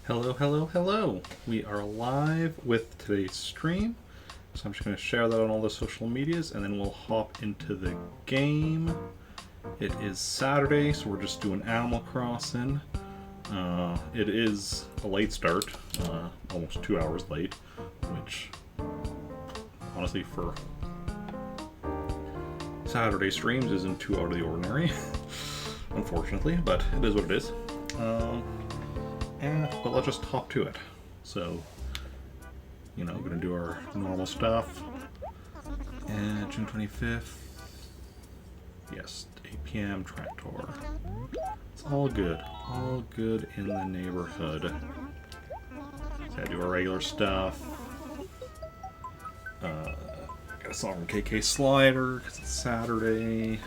Hello, hello, hello. We are live with today's stream. So I'm just going to share that on all the social medias and then we'll hop into the game. It is Saturday, so we're just doing Animal Crossing. It is a late start, almost 2 hours late, which honestly for Saturday streams isn't too out of the ordinary, unfortunately, but it is what it is. But let's just hop to it. So, we're gonna do our normal stuff. And June 25th. Yes, 8 p.m. Tractor. It's all good in the neighborhood. So I do our regular stuff. Got a song from KK Slider because it's Saturday.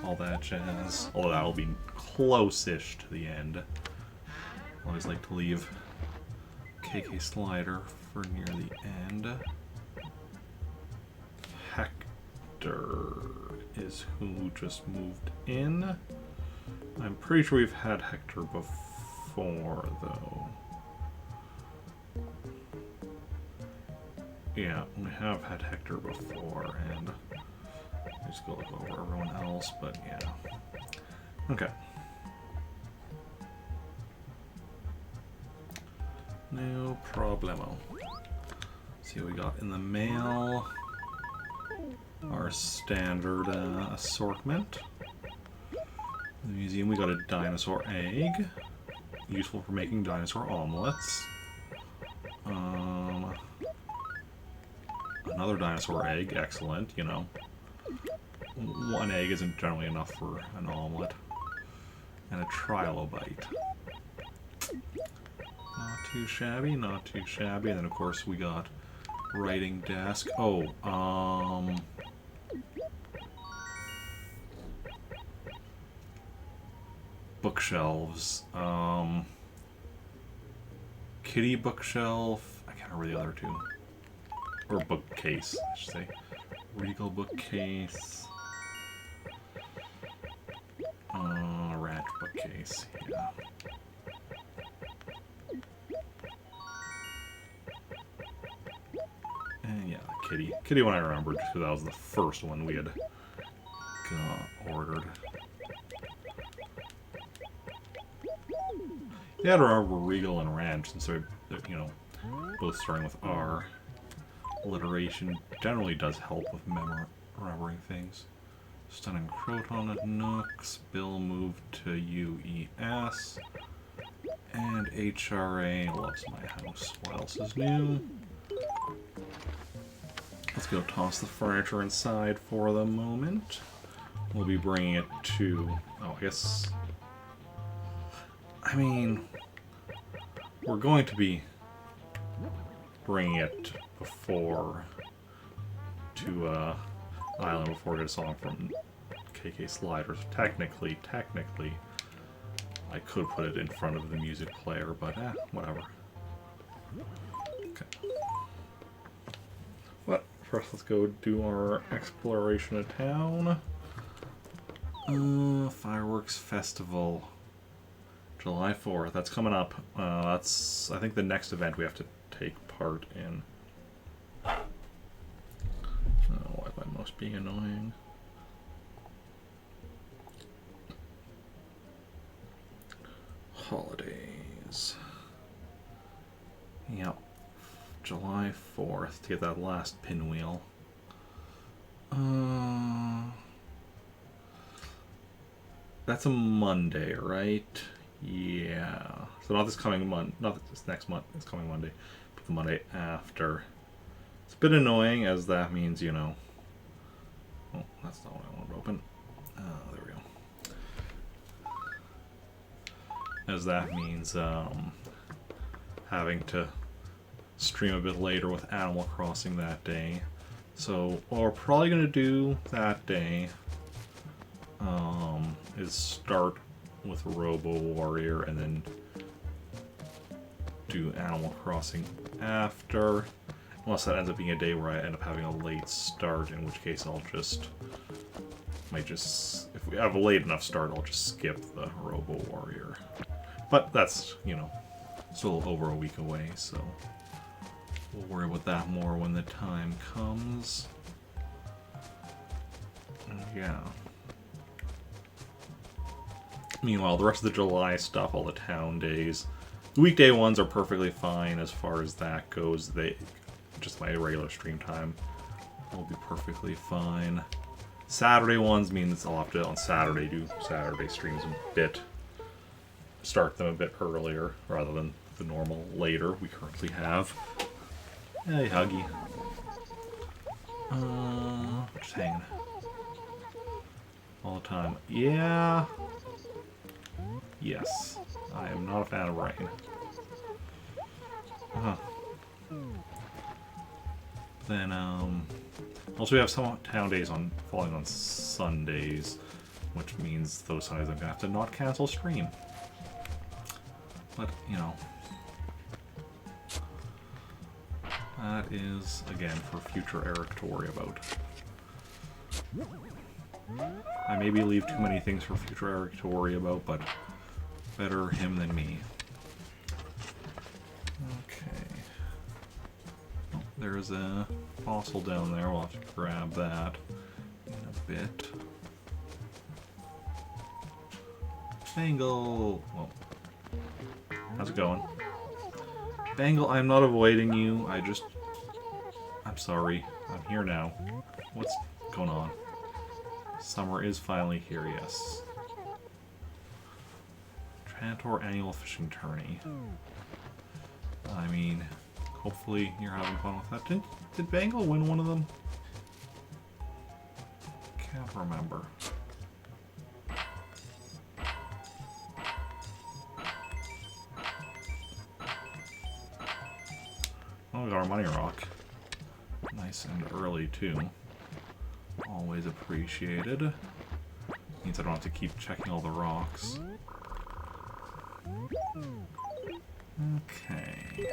All that jazz. Although that'll be close-ish to the end. I always like to leave KK Slider for near the end. Hector is who just moved in. I'm pretty sure we've had Hector before, though. Yeah, we have had Hector before, and I just go look over everyone else, but yeah. Okay. No problemo. See what we got in the mail. Our standard assortment. In the museum we got a dinosaur egg. Useful for making dinosaur omelets. Another dinosaur egg, excellent, One egg isn't generally enough for an omelet. And a trilobite. Not too shabby, not too shabby. And then of course we got writing desk. Bookshelves. Kitty bookshelf. I can't remember the other two. Or bookcase, I should say. Regal bookcase. Ranch bookcase, yeah. And yeah, Kitty. Kitty one I remembered because that was the first one we had ordered. Yeah, I remember Regal and Ranch, since they're, both starting with R. Alliteration generally does help with remembering things. Stunning Croton at Nooks. Bill moved to UES. And HRA loves my house. What else is new? Let's go toss the furniture inside for the moment. We'll be bringing it to... Oh, I guess... I mean... We're going to be bringing it before to Island before we get a song from KK Slider. So technically, I could put it in front of the music player, but whatever. Okay. But first, let's go do our exploration of town. Fireworks Festival. July 4th. That's coming up. That's, I think, the next event we have to take part in. Why my mouse being annoying? Holidays. Yep. July 4th to get that last pinwheel. That's a Monday, right? Yeah. So not this coming month, not this next month, this coming Monday, but the Monday after. It's a bit annoying as that means, Oh, that's not what I wanted to open. There we go. As that means having to stream a bit later with Animal Crossing that day. So what we're probably going to do that day is start with Robo Warrior and then do Animal Crossing after. Unless that ends up being a day where I end up having a late start, in which case I'll if we have a late enough start, I'll just skip the Robo Warrior. But that's, Still over a week away, so we'll worry about that more when the time comes. Yeah. Meanwhile, the rest of the July stuff, all the town days, the weekday ones are perfectly fine as far as that goes. They just my regular stream time will be perfectly fine. Saturday ones means I'll have to on Saturday do Saturday streams a bit, start them a bit earlier rather than the normal later we currently have. Hey, Huggy. Just hanging all the time. Yeah. Yes. I am not a fan of rain. Then, also we have some town days falling on Sundays, which means those Sundays I'm gonna have to not cancel stream. But, you know, that is, again, for future Eric to worry about. I maybe leave too many things for future Eric to worry about, but better him than me. Okay. Oh, there's a fossil down there. We'll have to grab that in a bit. Bangle! Well, how's it going? Bangle, I'm not avoiding you. I'm sorry. I'm here now. What's going on? Summer is finally here, yes. Trantor Annual Fishing Tourney. I mean, hopefully you're having fun with that. Did Bangle win one of them? Can't remember. Oh, we got our money rock. Nice and early, too. Always appreciated. Means I don't have to keep checking all the rocks. Okay.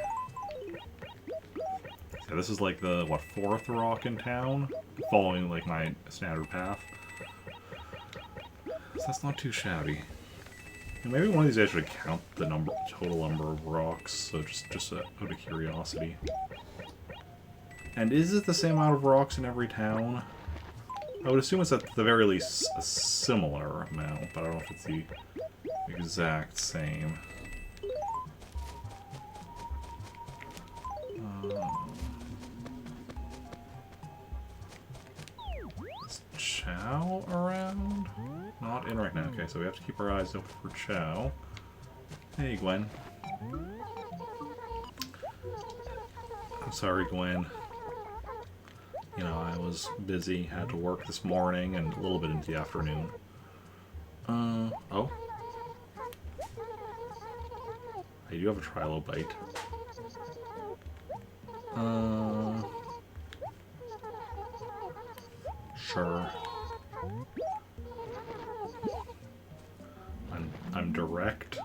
So this is like the, what, 4th rock in town? Following, like, my standard path. So that's not too shabby. And maybe one of these days I should count the total number of rocks, so just out of curiosity. And is it the same amount of rocks in every town? I would assume it's at the very least a similar amount, but I don't know if it's the exact same. Is Chow around? Not in right now. Okay, so we have to keep our eyes open for Chow. Hey, Gwen. I'm sorry, Gwen. You know, I was busy, had to work this morning and a little bit into the afternoon. Oh. I do have a trilobite. Sure. I'm direct.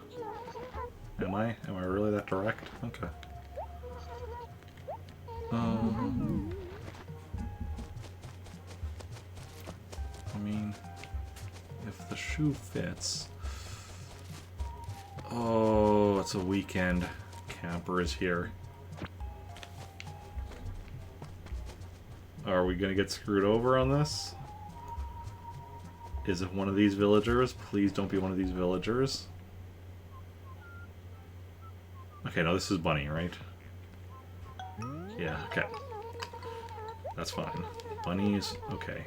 Am I? Am I really that direct? Okay. I mean, if the shoe fits... Oh, it's a weekend. Camper is here. Are we gonna get screwed over on this? Is it one of these villagers? Please don't be one of these villagers. Okay, no, this is Bunny, right? Yeah, okay. That's fine. Bunny's okay.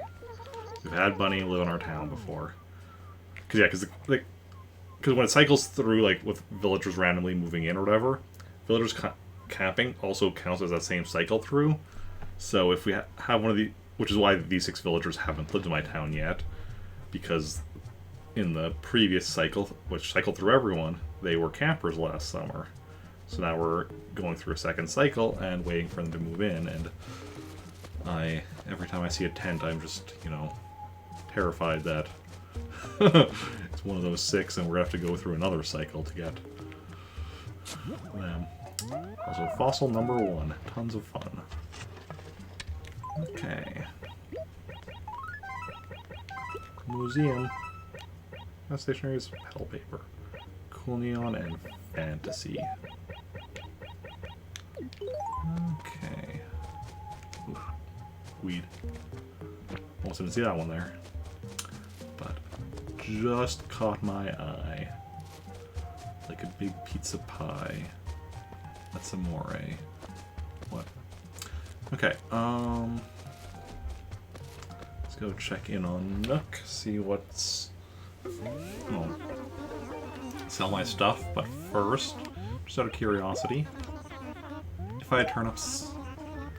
We've had Bunny live in our town before. Because when it cycles through, like, with villagers randomly moving in or whatever, villagers camping also counts as that same cycle through. So if we have one of the... Which is why these 6 villagers haven't lived in my town yet. Because in the previous cycle, which cycled through everyone, they were campers last summer. So now we're going through a second cycle and waiting for them to move in, and every time I see a tent, I'm just, you know, terrified that it's one of those 6 and we're going to have to go through another cycle to get them. Also, fossil number 1. Tons of fun. Okay. Museum. That stationery is petal paper. Cool Neon and Fantasy. Okay. Ooh, weed. Almost didn't see that one there. But just caught my eye. Like a big pizza pie. That's amore. What? Okay, let's go check in on Nook, see what's... Oh. Sell my stuff, but first, just out of curiosity, if I had turnips,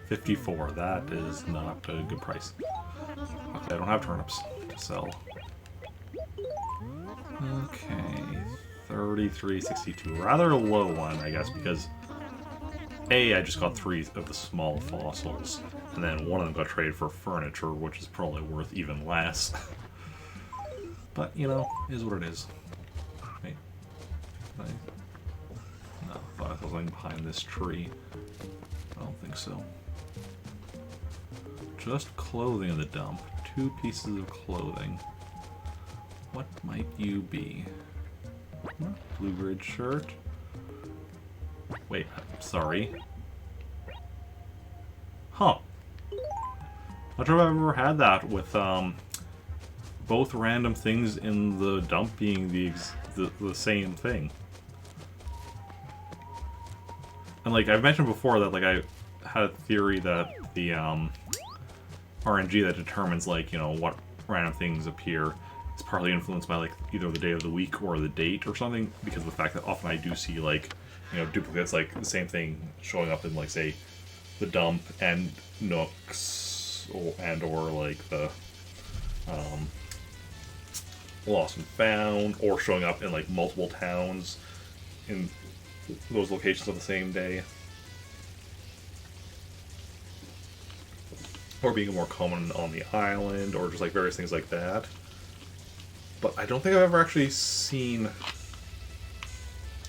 54, that is not a good price. Okay, I don't have turnips to sell. Okay, 33.62, rather a low one, I guess, because I just got 3 of the small fossils, and then one of them got traded for furniture, which is probably worth even less. But, you know, is what it is. Wait. No, I thought I was something behind this tree. I don't think so. Just clothing in the dump. 2 pieces of clothing. What might you be? Blue grid shirt. Wait, sorry. Huh. Not sure if I've ever had that with both random things in the dump being the same thing. And like I've mentioned before that like I had a theory that the RNG that determines like, you know, what random things appear is partly influenced by like either the day of the week or the date or something, because of the fact that often I do see like, you know, duplicates, like the same thing showing up in like say the dump and Nooks or like the Lost and Found, or showing up in like multiple towns in those locations on the same day, or being more common on the island, or just like various things like that. But I don't think I've ever actually seen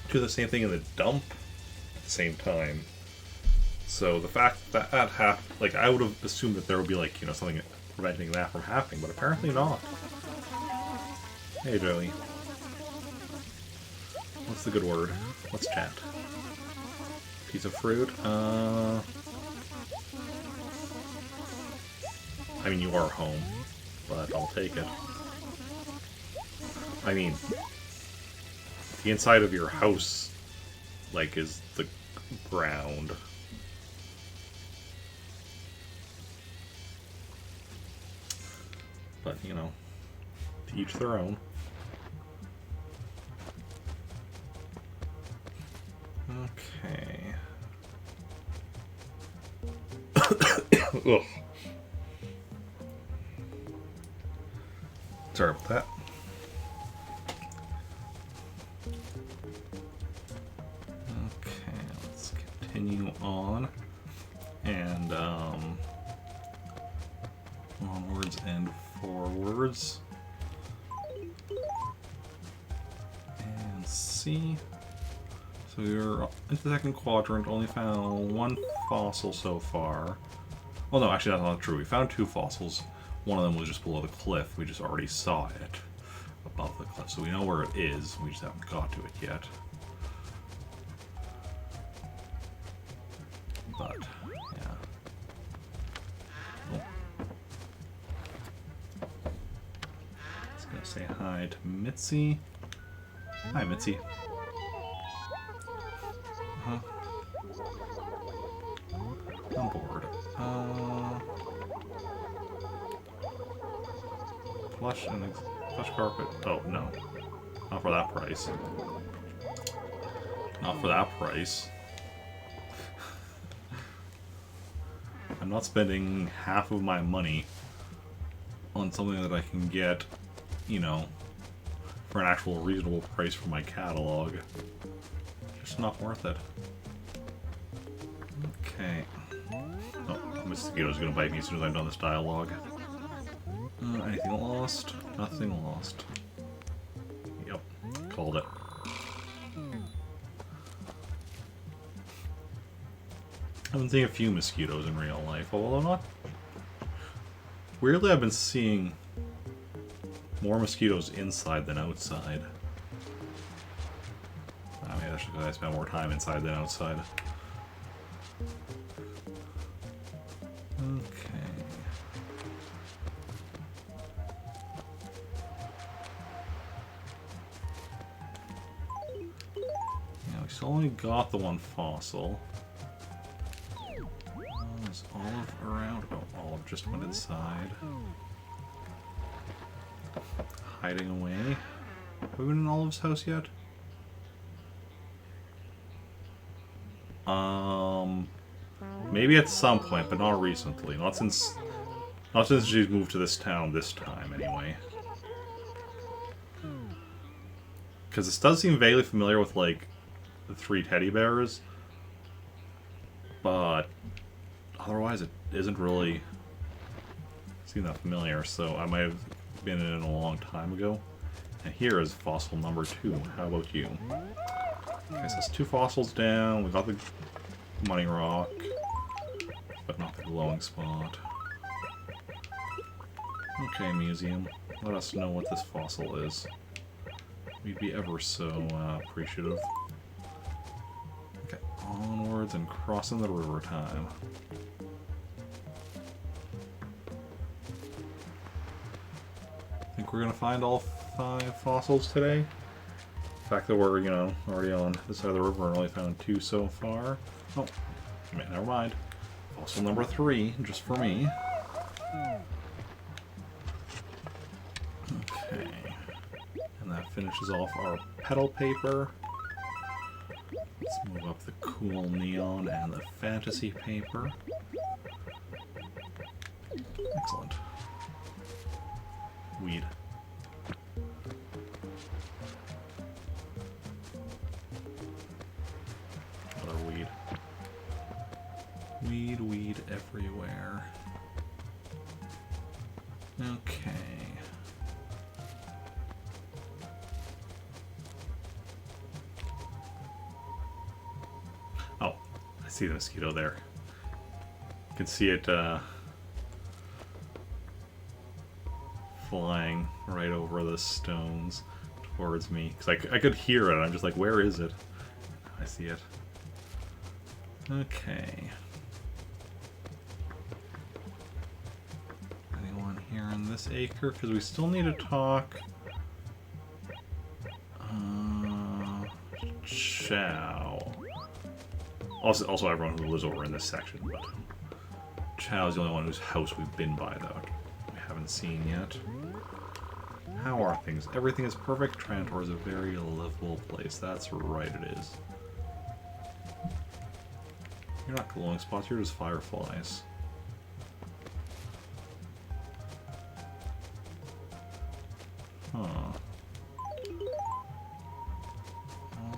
do the same thing in the dump at the same time. So the fact that that happened, like I would have assumed that there would be like, you know, something preventing that from happening, but apparently not. Hey Joey. What's the good word? Let's chat. Piece of fruit? I mean, you are home, but I'll take it. I mean, the inside of your house, like, is the ground. But, you know, to each their own. Okay. Ugh. Sorry about that. Okay, let's continue on. And, onwards and forwards. And see. So you're into the second quadrant, only found 1 fossil so far. Well, no, actually that's not true. We found 2 fossils. One of them was just below the cliff. We just already saw it above the cliff. So we know where it is. We just haven't got to it yet. But, yeah. Oh. Just gonna say hi to Mitzi. Hi, Mitzi. I'm bored. Plush and plush carpet. Oh no, not for that price. Not for that price. I'm not spending half of my money on something that I can get, you know, for an actual reasonable price for my catalog. Just not worth it. Okay. Oh, mosquito's gonna bite me as soon as I'm done this dialogue. Anything lost? Nothing lost. Yep, called it. I've been seeing a few mosquitoes in real life, although not... Weirdly, I've been seeing more mosquitoes inside than outside. I mean, that's because I spend more time inside than outside. Okay. Yeah, we still only got the one fossil. Is Olive around? Oh, Olive just went inside. Hiding away. Have we been in Olive's house yet? Maybe at some point, but not recently. Not since she's moved to this town this time, anyway. Because this does seem vaguely familiar with, like, the 3 teddy bears. But otherwise it isn't really seem that familiar, so I might have been in it a long time ago. And here is fossil number 2. How about you? Okay, so that's 2 fossils down. We got the money rock, but not the glowing spot. Okay, museum. Let us know what this fossil is. We'd be ever so appreciative. Okay, onwards and crossing the river time. Think we're gonna find all 5 fossils today? The fact that we're, you know, already on this side of the river and only found 2 so far. Oh, never mind. Fossil number 3, just for me. Okay. And that finishes off our petal paper. Let's move up the cool neon and the fantasy paper. Excellent. Weed. Another weed. Weed everywhere. Okay. Oh, I see the mosquito there. You can see it flying right over the stones towards me. Because I could hear it. I'm just like, where is it? I see it. Okay. Anyone here in this acre? Because we still need to talk. Chow. Also everyone who lives over in this section, but Chow's the only one whose house we've been by that we haven't seen yet. How are things? Everything is perfect. Trantor is a very livable place. That's right, it is. You're not glowing spots, you're just fireflies. Huh.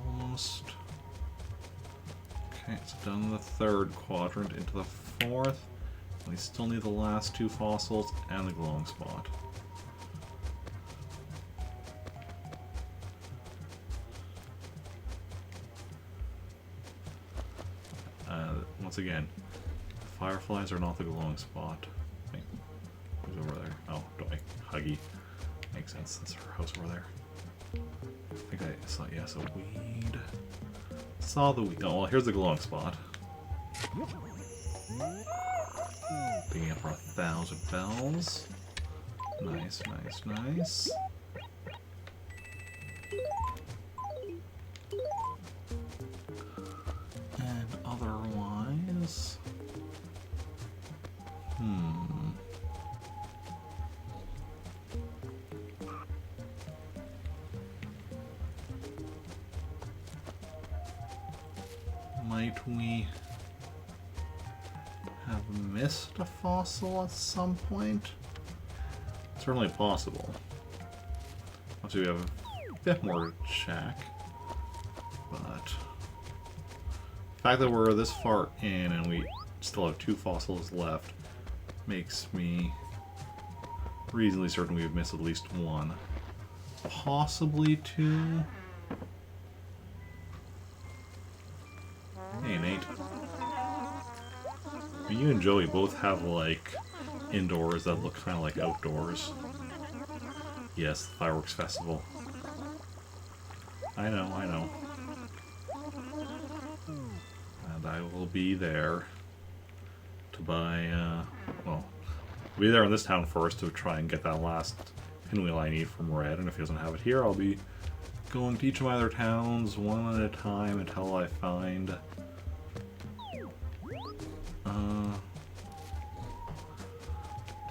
Almost. Okay, it's done the 3rd quadrant, into the 4th. We still need the last 2 fossils and the glowing spot. Once again, fireflies are not the glowing spot. Wait, who's over there? Oh, Huggy. Makes sense, that's her house over there. I think I saw, yeah, so weed. Saw the weed. Oh, well, here's the glowing spot. Picking up for 1,000 bells. Nice, nice, nice. And otherwise... Might we have missed a fossil at some point? Certainly possible. Obviously we have a bit more to check, but the fact that we're this far in and we still have 2 fossils left makes me reasonably certain we've missed at least 1. Possibly 2. Hey Nate. You and Joey both have like indoors that look kind of like outdoors. Yes, the fireworks festival. I know, I know. I will be there to buy, well, I'll be there in this town first to try and get that last pinwheel I need from Red, and if he doesn't have it here, I'll be going to each of my other towns one at a time until I find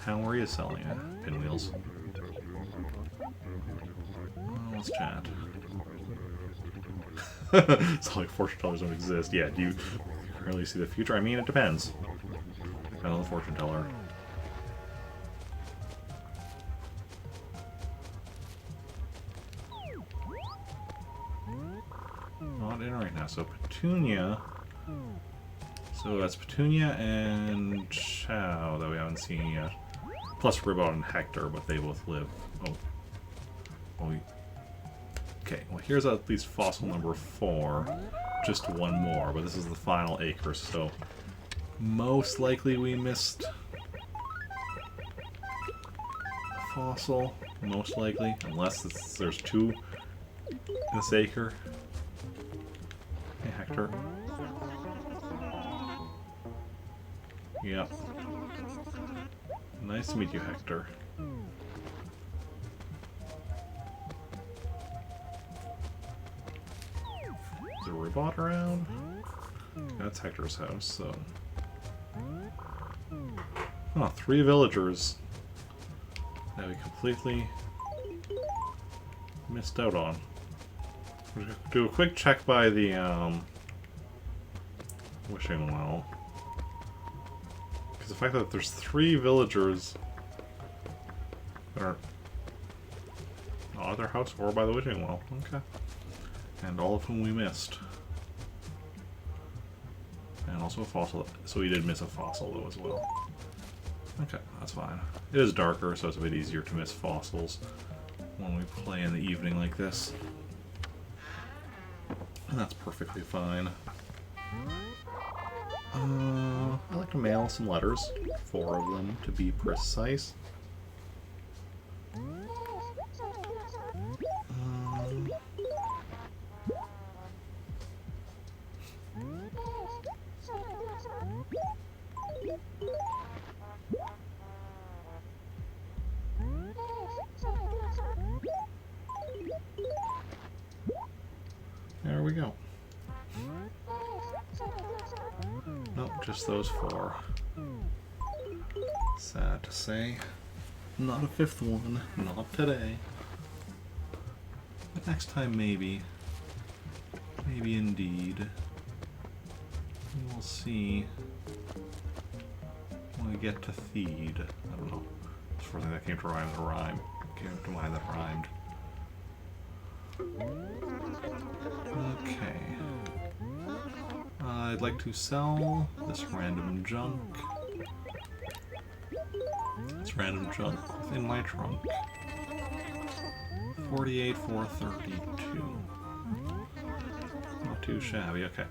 town where he is selling it. Pinwheels. Let's chat. It's like fortune tellers don't exist. Yeah, do you really see the future? I mean, it depends. Depends on the fortune teller. Not in right now. So Petunia. So that's Petunia and Chow that we haven't seen yet. Plus Ribot and Hector, but they both live. Oh. Well, okay, well here's at least fossil number 4. Just one more, but this is the final acre, so most likely we missed a fossil. Most likely, unless there's 2 in this acre. Hey, Hector. Yep. Nice to meet you, Hector. Is there a robot around? That's Hector's house, so... Huh, 3 villagers that we completely missed out on. We'll do a quick check by the, wishing well. Because the fact that there's 3 villagers that are not at their house or by the wishing well. Okay. And all of whom we missed. And also a fossil. So we did miss a fossil though as well. Okay, that's fine. It is darker, so it's a bit easier to miss fossils when we play in the evening like this. And that's perfectly fine. I like to mail some letters. 4 of them, to be precise. There we go. Nope, just those 4. Sad to say. Not a 5th one. Not today. But next time, maybe. Maybe indeed. We'll see when we get to Theed. I don't know. It's the first thing that came to rhyme. Came to mind that rhymed. Okay. I'd like to sell this random junk. This random junk within my trunk. 48 for 32. Not too shabby, okay.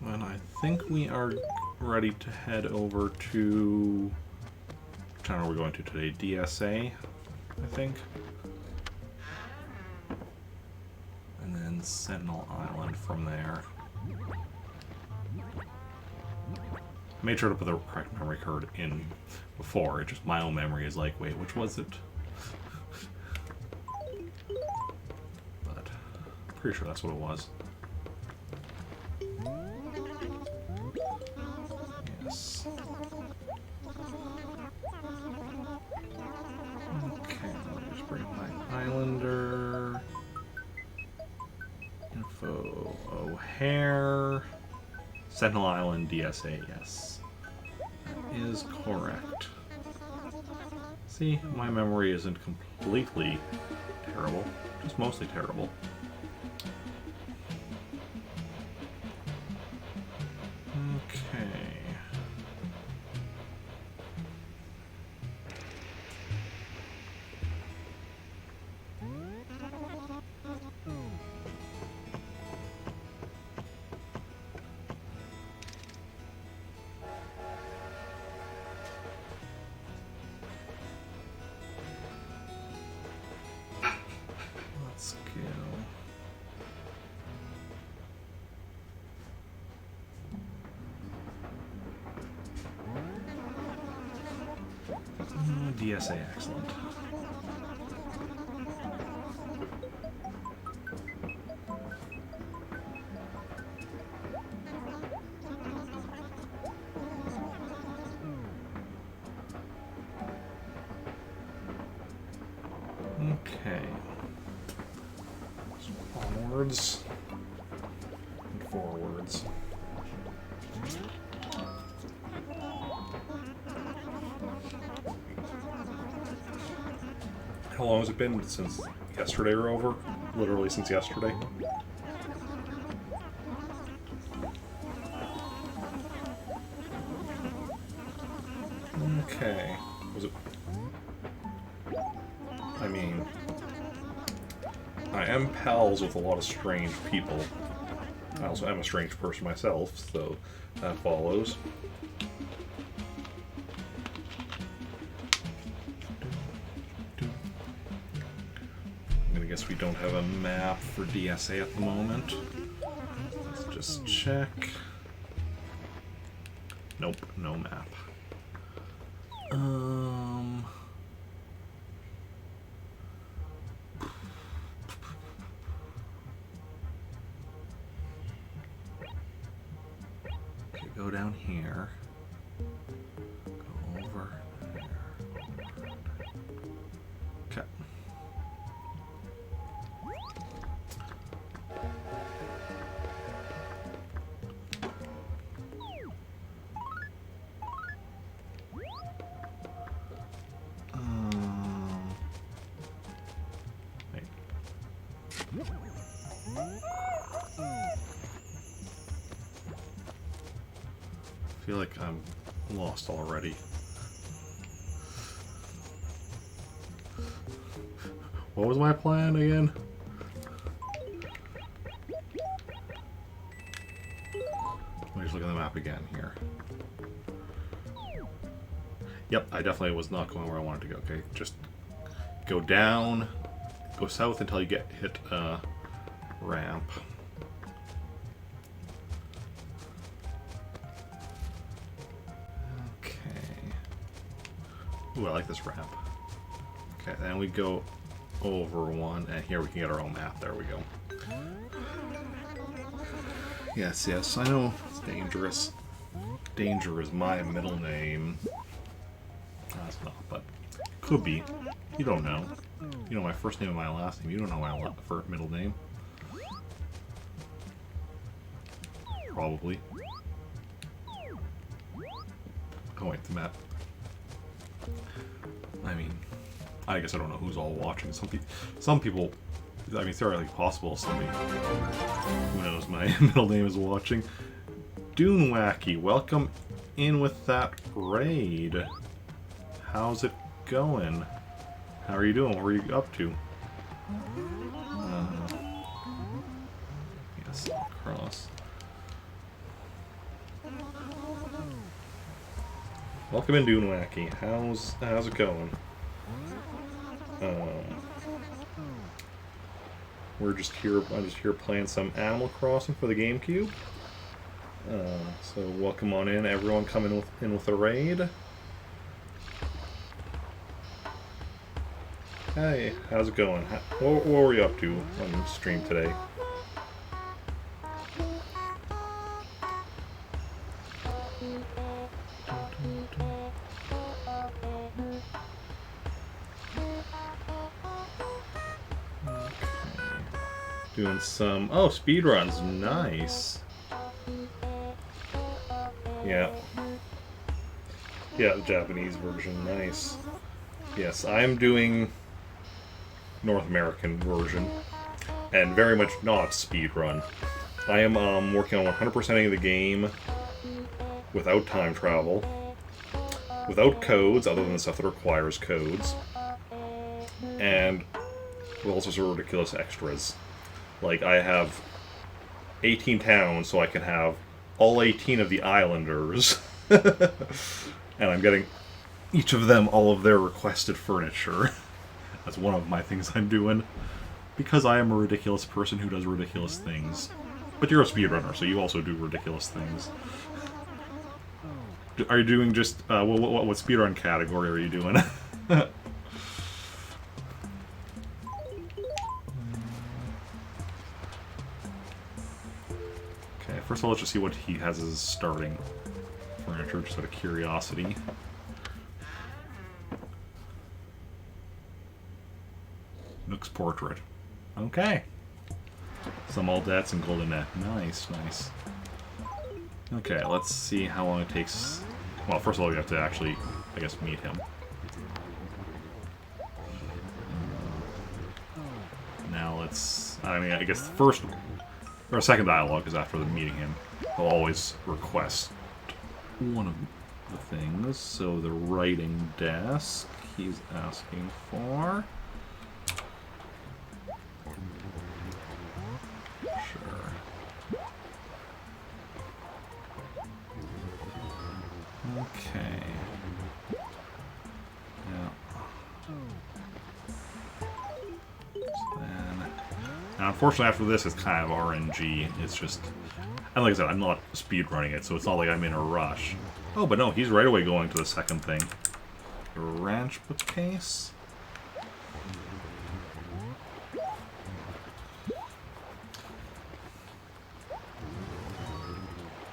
And I think we are ready to head over to... Which town are we going to today? DSA, I think. And then Sentinel Island from there. I made sure to put the correct memory card in before. It just, my own memory is like, wait, which was it? But I'm pretty sure that's what it was. Yes. Okay, let me just bring my Islander info. O'Hare. Sentinel Island DSA, yes. That is correct. See, my memory isn't completely terrible, just mostly terrible. Okay. Let's go. DSA, excellent. Okay. So onwards and forwards. How long has it been since yesterday or over? Literally since yesterday. Okay. Was it... I mean... I am pals with a lot of strange people. I also am a strange person myself, so that follows. I'm gonna guess we don't have a map for DSA at the moment. Let's just check. Nope, no map. Okay, go down here. Go over there. Okay. Wait. I feel like I'm lost already. What was my plan again? Let me just look at the map again here. Yep, I definitely was not going where I wanted to go. Okay, just go down, go south until you hit a ramp. Okay. Ooh, I like this ramp. Okay, then we go over one, and here we can get our own map. There we go. Yes, yes, I know it's dangerous. Danger is my middle name. That's not, but could be. You don't know. You know my first name and my last name. You don't know my middle name. Probably. Oh wait, the map. I mean, I guess I don't know who's all watching. Some people, I mean, theoretically possible. Somebody who knows my middle name is watching. Dune Wacky, welcome in with that raid. How's it going? How are you doing? What are you up to? Yes, cross. Welcome in, Dune Wacky. How's it going? We're just here. I'm just here playing some Animal Crossing for the GameCube. So welcome on in, everyone. Coming in with a raid. Hey, how's it going? What were you up to on stream today? Doing some... Oh, speedruns. Nice. Yeah. Yeah, the Japanese version. Nice. Yes, I'm doing North American version. And very much not speedrun. I am working on 100%ing the game without time travel. Without codes, other than the stuff that requires codes. And with all sorts of ridiculous extras. Like, I have 18 towns, so I can have all 18 of the islanders. And I'm getting each of them all of their requested furniture. That's one of my things I'm doing. Because I am a ridiculous person who does ridiculous things. But you're a speedrunner, so you also do ridiculous things. Are you doing just... what speedrun category are you doing? Okay, first of all, let's just see what he has as starting furniture, just out of curiosity. Nook's portrait. Okay. Some old debts and golden net. Nice, nice. Okay, let's see how long it takes. Well, first of all, we have to actually, I guess, meet him. Now let's... I mean, I guess the first... or second dialogue is after the meeting him. He'll always request one of the things. So the writing desk he's asking for. Sure. Okay. Yeah. So then... Now, unfortunately, after this, it's kind of RNG. It's just... And like I said, I'm not speedrunning it, so it's not like I'm in a rush. Oh, but no, he's right away going to the second thing. The ranch bookcase?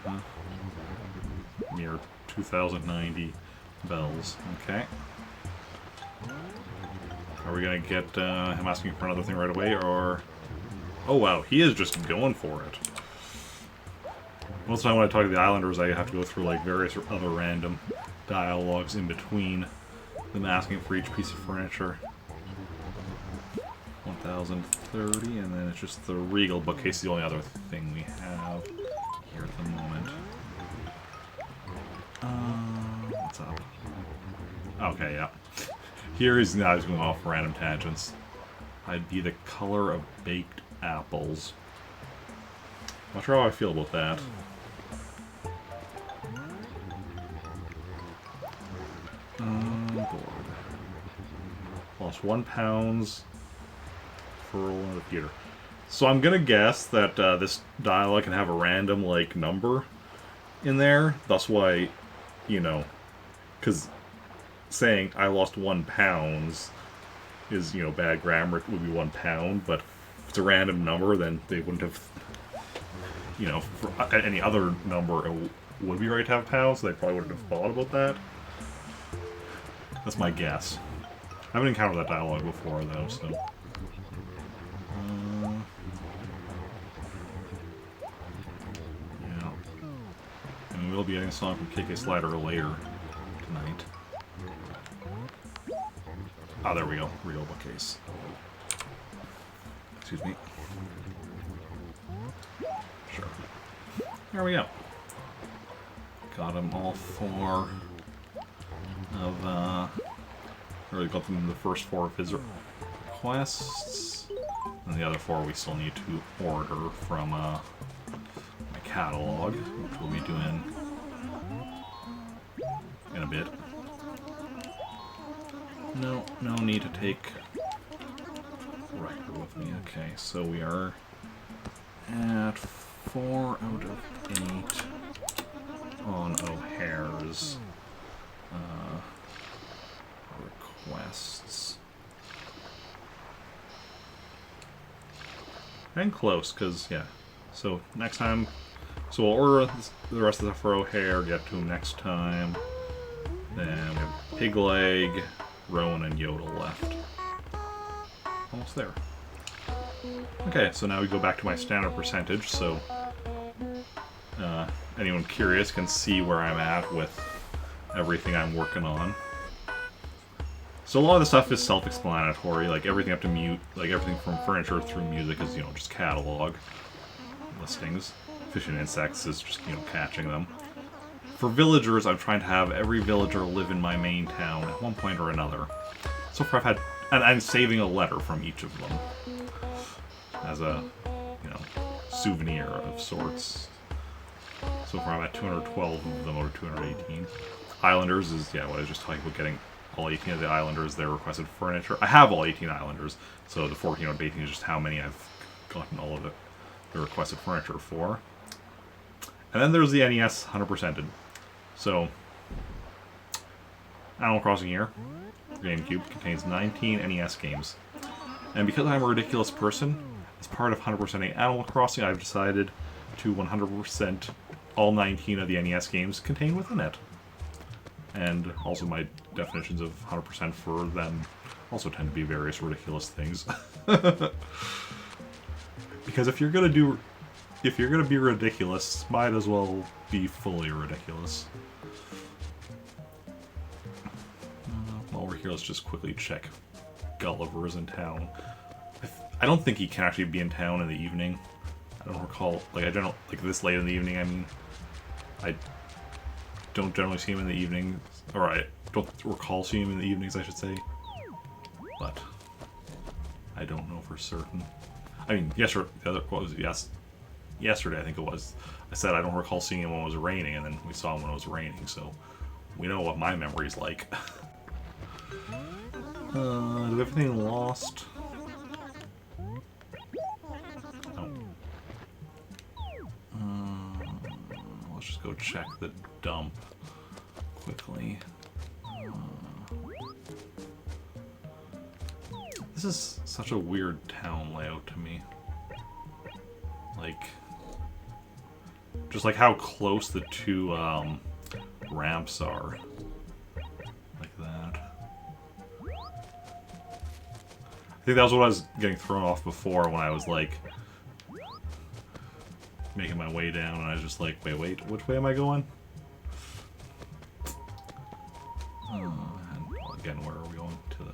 Huh. Mere 2,090 bells. Okay. Are we gonna get him asking for another thing right away, or... Oh wow, he is just going for it. Most of the time when I talk to the Islanders, I have to go through like various other random dialogues in between them asking for each piece of furniture. 1,030, and then it's just the Regal bookcase, the only other thing we have here at the moment. What's up? Okay, yeah. Here is now he's going off random tangents. I'd be the color of baked apples. Not sure how I feel about that. Board. Lost £1 for rolling the theater. So I'm gonna guess that this dialogue can have a random like number in there. That's why, you know, because saying I lost £1 is, you know, bad grammar. It would be £1, but if it's a random number, then they wouldn't have. You know, for any other number, it would be right to have pounds, so they probably wouldn't have thought about that. That's my guess. I haven't encountered that dialogue before, though, so... yeah. And we'll be getting a song from KK Slider later tonight. Ah, there we go. Real bookcase. Excuse me. Sure. There we go. Got them all four of, or got them the first four of his requests. And the other four we still need to order from, my catalog, which we'll be doing in a bit. No need to take Riker with me. Okay, so we are at 4 out of 8 on O'Hare's requests. And close, because, yeah. So, next time... So we'll order the rest of the for O'Hare, get to him next time. Then we have Pigleg, Rowan, and Yodel left. Almost there. Okay, so now we go back to my standard percentage, so anyone curious can see where I'm at with everything I'm working on. So a lot of the stuff is self-explanatory, like everything up to mute, like everything from furniture through music is, you know, just catalog listings. Fish and insects is just, you know, catching them. For villagers, I'm trying to have every villager live in my main town at one point or another. So far I've had, and I'm saving a letter from each of them as a, you know, souvenir of sorts. So far I'm at 212 of them, or 218. Islanders is, yeah, what I was just talking about, getting all 18 of the Islanders their requested furniture. I have all 18 Islanders, so the 14 out of 18 is just how many I've gotten all of the requested furniture for. And then there's the NES 100%ed. So, Animal Crossing here, GameCube, contains 19 NES games. And because I'm a ridiculous person, as part of 100%ing Animal Crossing, I've decided to 100% all 19 of the NES games contained within it. And also my definitions of 100% for them also tend to be various ridiculous things. Because if you're gonna be ridiculous, might as well be fully ridiculous. While we're here, let's just quickly check. Gulliver's in town. I don't think he can actually be in town in the evening. I don't recall, like, I don't, like, this late in the evening, I mean, I don't generally see him in the evening, or I don't recall seeing him in the evenings, I should say. But I don't know for certain. I mean, yesterday, yesterday I think it was, I said I don't recall seeing him when it was raining, and then we saw him when it was raining, so we know what my memory's like. Do we have anything lost? Oh. Let's just go check the dump quickly. This is such a weird town layout to me. Like, just like how close the two ramps are. Like that. I think that was what I was getting thrown off before when I was like making my way down and I was just like, wait, which way am I going? And again, where are we going to the...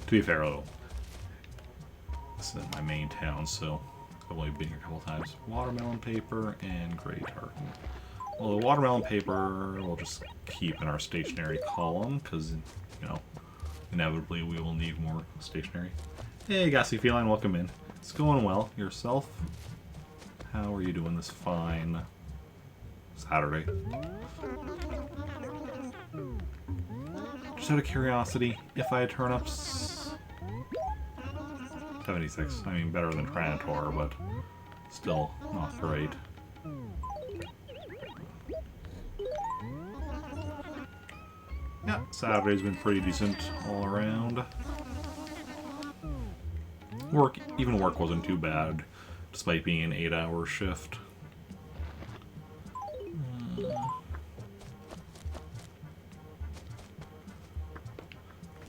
To be fair though, this isn't my main town, so I've only been here a couple times. Watermelon paper and gray tartan. Well, the watermelon paper we'll just keep in our stationary column, because, you know, inevitably we will need more stationary. Hey, Gassy Feline, welcome in. It's going well. Yourself? How are you doing this fine Saturday? Just out of curiosity, if I had turnips... 76. I mean, better than Tranitor, but still not great. Yeah, Saturday's been pretty decent all around. Even work wasn't too bad, despite being an 8-hour shift.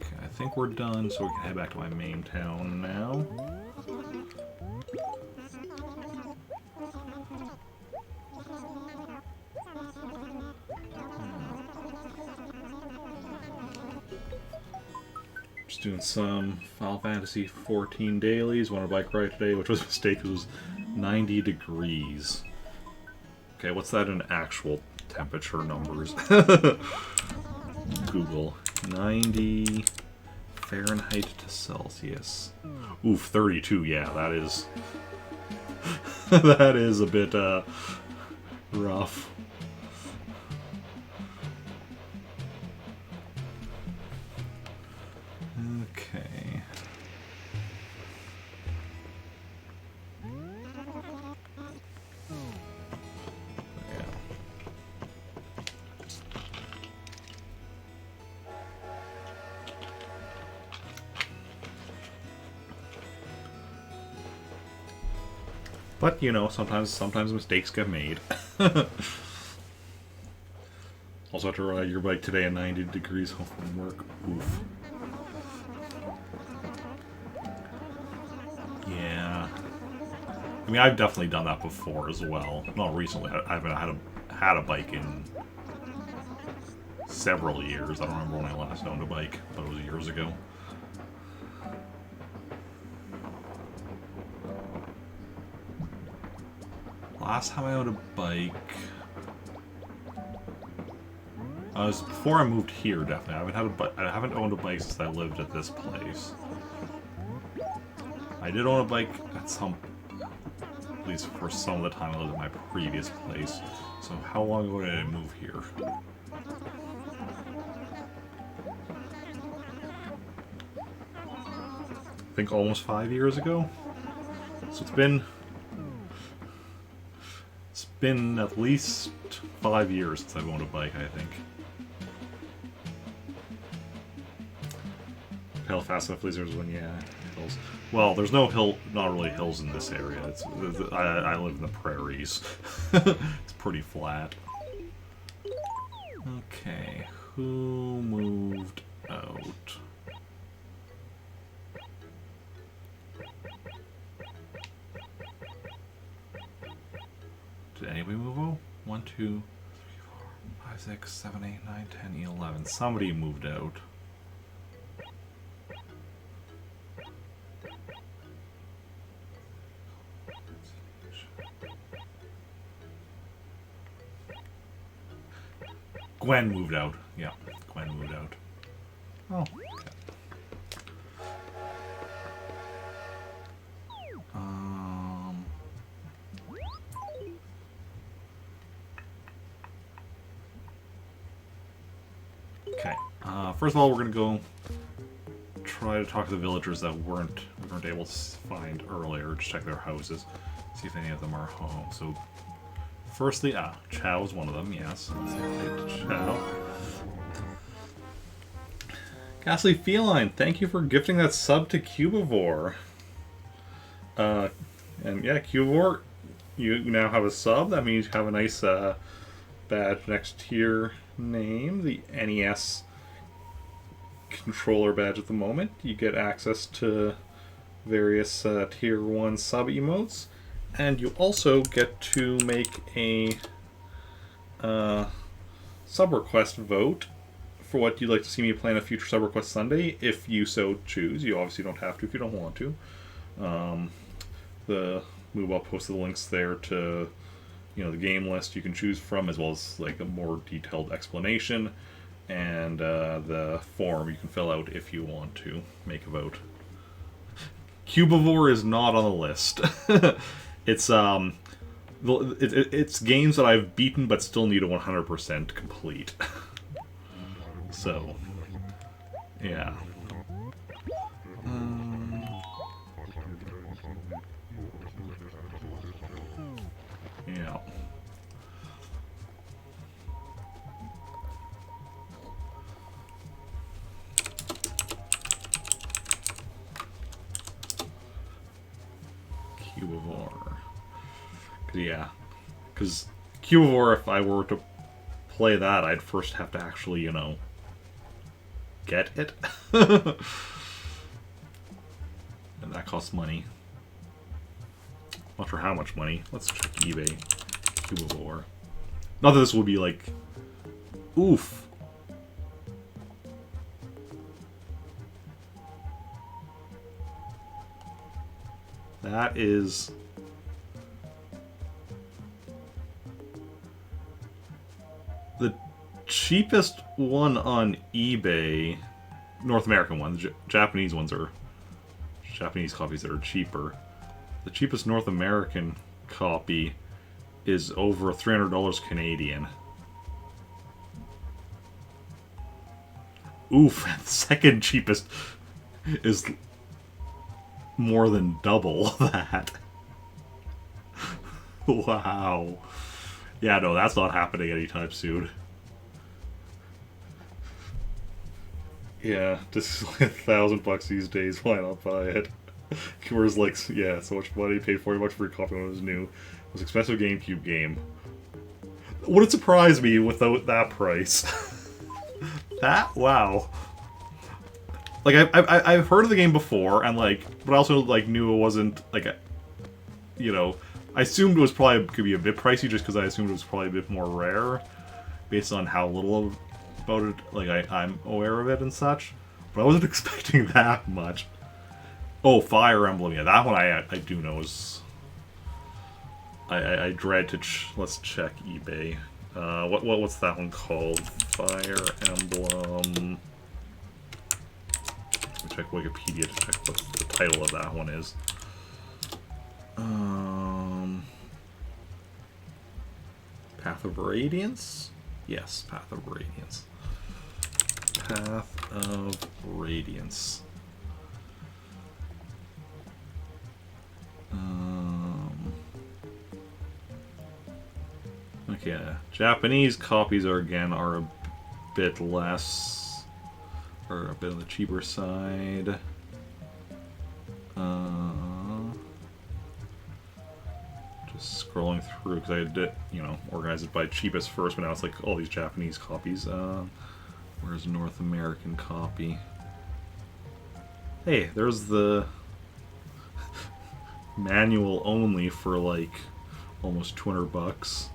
Okay, I think we're done, so we can head back to my main town now. Just doing some Final Fantasy 14 dailies. Went on a bike ride today, which was a mistake because it was 90 degrees. Okay, what's that in actual temperature numbers? Google. 90 Fahrenheit to Celsius. Oof, 32, yeah, that is... that is a bit, rough. Okay. Yeah. But, you know, sometimes mistakes get made. Also have to ride your bike today at 90 degrees home from work. Oof. Yeah. I mean, I've definitely done that before as well. Not recently. I haven't had a bike in several years. I don't remember when I last owned a bike, but it was years ago. Last time I owned a bike... was before I moved here, definitely. I haven't owned a bike since I lived at this place. I did own a bike at least for some of the time I lived at my previous place. So how long ago did I move here? I think almost 5 years ago. So it's been at least 5 years since I've owned a bike, I think. How fast enough lasers when, yeah, hills. Well, there's no hill, not really hills in this area. I live in the prairies. It's pretty flat. Okay, who moved out? Did anybody move out? 1, 2, 3, 4, 5, 6, 7, 8, 9, 10, 11. Somebody moved out. Gwen moved out. Yeah, Gwen moved out. Oh. Okay. Okay. First of all, we're gonna go try to talk to the villagers that we weren't able to find earlier. Just check their houses, see if any of them are home. So. Firstly, Chow is one of them, yes. Let's say Chow. Ghastly Feline, thank you for gifting that sub to Cubivore. And yeah, Cubivore, you now have a sub. That means you have a nice badge next to your name, the NES controller badge at the moment. You get access to various tier 1 sub emotes. And you also get to make a sub-request vote for what you'd like to see me play on a future sub-request Sunday, if you so choose. You obviously don't have to if you don't want to. The Moobot posted the links there to, the game list you can choose from, as well as like a more detailed explanation, and the form you can fill out if you want to make a vote. Cubivore is not on the list. It's it's games that I've beaten but still need a 100% complete. So, yeah. Yeah. Cubivore. Yeah. Because Cubivore, if I were to play that, I'd first have to actually, get it. And that costs money. Not sure how much money. Let's check eBay. Cubivore. Not that this will be like... Oof. That is... the cheapest one on eBay, North American one. The Japanese ones are Japanese copies that are cheaper. The cheapest North American copy is over $300 Canadian. Oof, the second cheapest is more than double that. Wow. Yeah, no, that's not happening anytime soon. Yeah, just like $1,000 these days, why not buy it? Whereas, like, yeah, so much money, paid $40 for a copy when it was new. Most expensive GameCube game. Wouldn't surprise me without that price. That, wow. Like, I've heard of the game before, and like, but I also like knew it wasn't like a, I assumed it was probably could be a bit pricey just because I assumed it was probably a bit more rare, based on how little about it like I'm aware of it and such. But I wasn't expecting that much. Oh, Fire Emblem, yeah, that one I do know is. I dread to let's check eBay. What's that one called? Fire Emblem. Let me check Wikipedia to check what the title of that one is. Path of Radiance? Yes, Path of Radiance. Path of Radiance. yeah, Japanese copies are a bit less, or a bit on the cheaper side. Just scrolling through because I did, organize it by cheapest first, but now it's like all these Japanese copies. Where's North American copy? Hey, there's the manual only for like almost $200.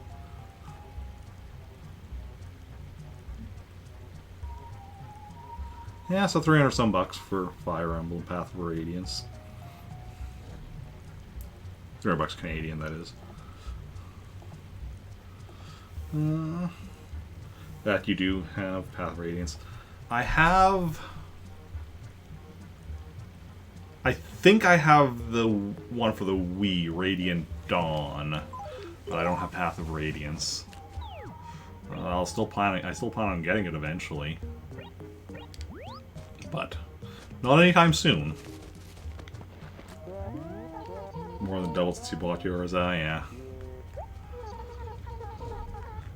Yeah, so 300 some bucks for Fire Emblem Path of Radiance. 300 bucks Canadian, that is. That you do have Path of Radiance. I think I have the one for the Wii, Radiant Dawn, but I don't have Path of Radiance. I still plan on getting it eventually, but not anytime soon. More than double since you bought yours, yeah.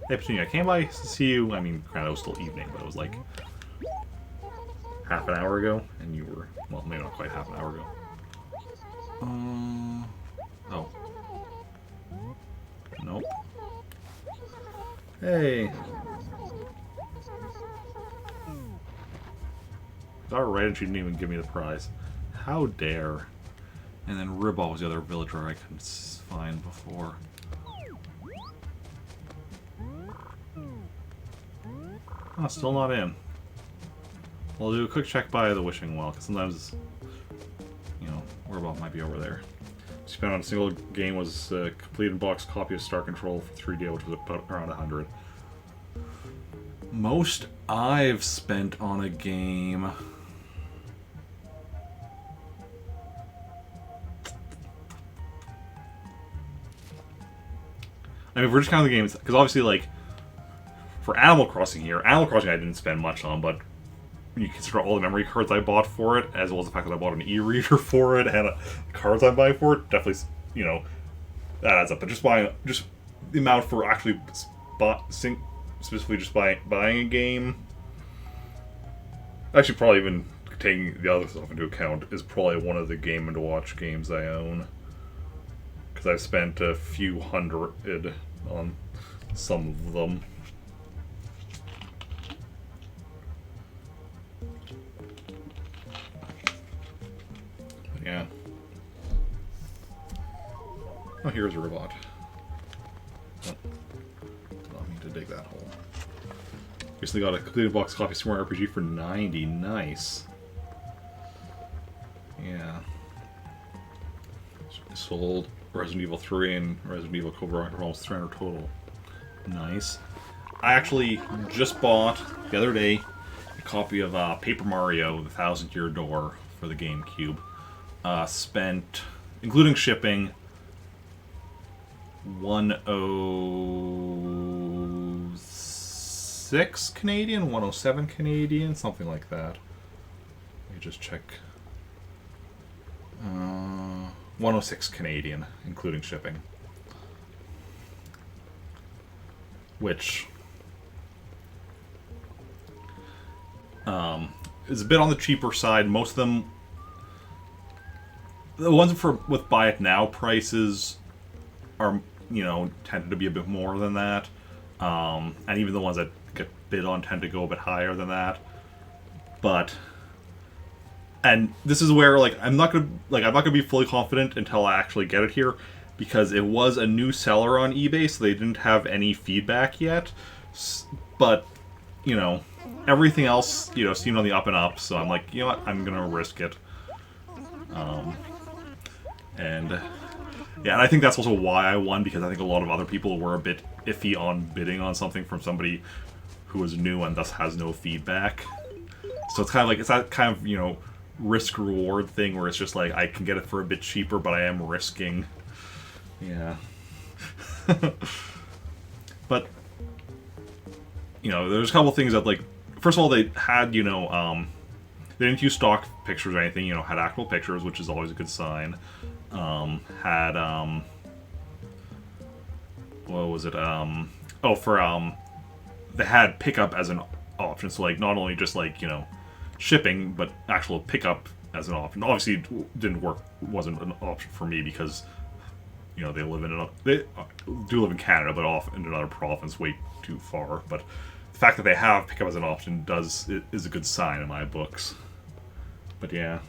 Hey, Petunia, I came by to see you. I mean, granted, it was still evening, but it was like half an hour ago, and you were, well, maybe not quite half an hour ago. Oh. Nope. Hey. Alright, and she didn't even give me the prize. How dare. And then Ribal was the other villager I couldn't find before. Oh, still not in. I'll do a quick check by the Wishing Well, because sometimes, Ribal might be over there. Spent on a single game was a complete in-box copy of Star Control for 3D, which was around 100. Most I've spent on a game... I mean, if we're just counting the games, because obviously, like, for Animal Crossing here, Animal Crossing I didn't spend much on, but when you consider all the memory cards I bought for it, as well as the fact that I bought an e-reader for it, and cards I'm buying for it, definitely, that adds up. But just the amount for actually specifically just buying a game, actually probably even taking the other stuff into account, is probably one of the Game & Watch games I own. Because I've spent a few hundred on some of them. But yeah. Oh, here's a robot. Oh, did not mean to dig that hole. Recently got a completed box copy of Super Mario RPG for $90. Nice. Yeah. Sold Resident Evil 3 and Resident Evil Code Veronica for almost 300 total. Nice. I actually just bought, the other day, a copy of Paper Mario, The Thousand Year Door for the GameCube. Spent, including shipping, $106 Canadian, $107 Canadian, something like that. Let me just check. 106 Canadian, including shipping. Which is a bit on the cheaper side. Most of them, the ones with buy it now prices are, tended to be a bit more than that. And even the ones that get bid on tend to go a bit higher than that. And this is where, I'm not gonna be fully confident until I actually get it here, because it was a new seller on eBay, so they didn't have any feedback yet. But, everything else, seemed on the up and up, so I'm like, you know what, I'm gonna risk it. And I think that's also why I won, because I think a lot of other people were a bit iffy on bidding on something from somebody who is new and thus has no feedback. So it's kind of like, it's that kind of, risk-reward thing where it's just like, I can get it for a bit cheaper, but I am risking. Yeah. But, there's a couple things that, first of all, they had, they didn't use stock pictures or anything, had actual pictures, which is always a good sign. Had, what was it? Oh, for they had pickup as an option. So like not only just like shipping, but actual pickup as an option. Obviously, it didn't work. Wasn't an option for me because they live in they do live in Canada, but off in another province, way too far. But the fact that they have pickup as an option is a good sign in my books. But yeah,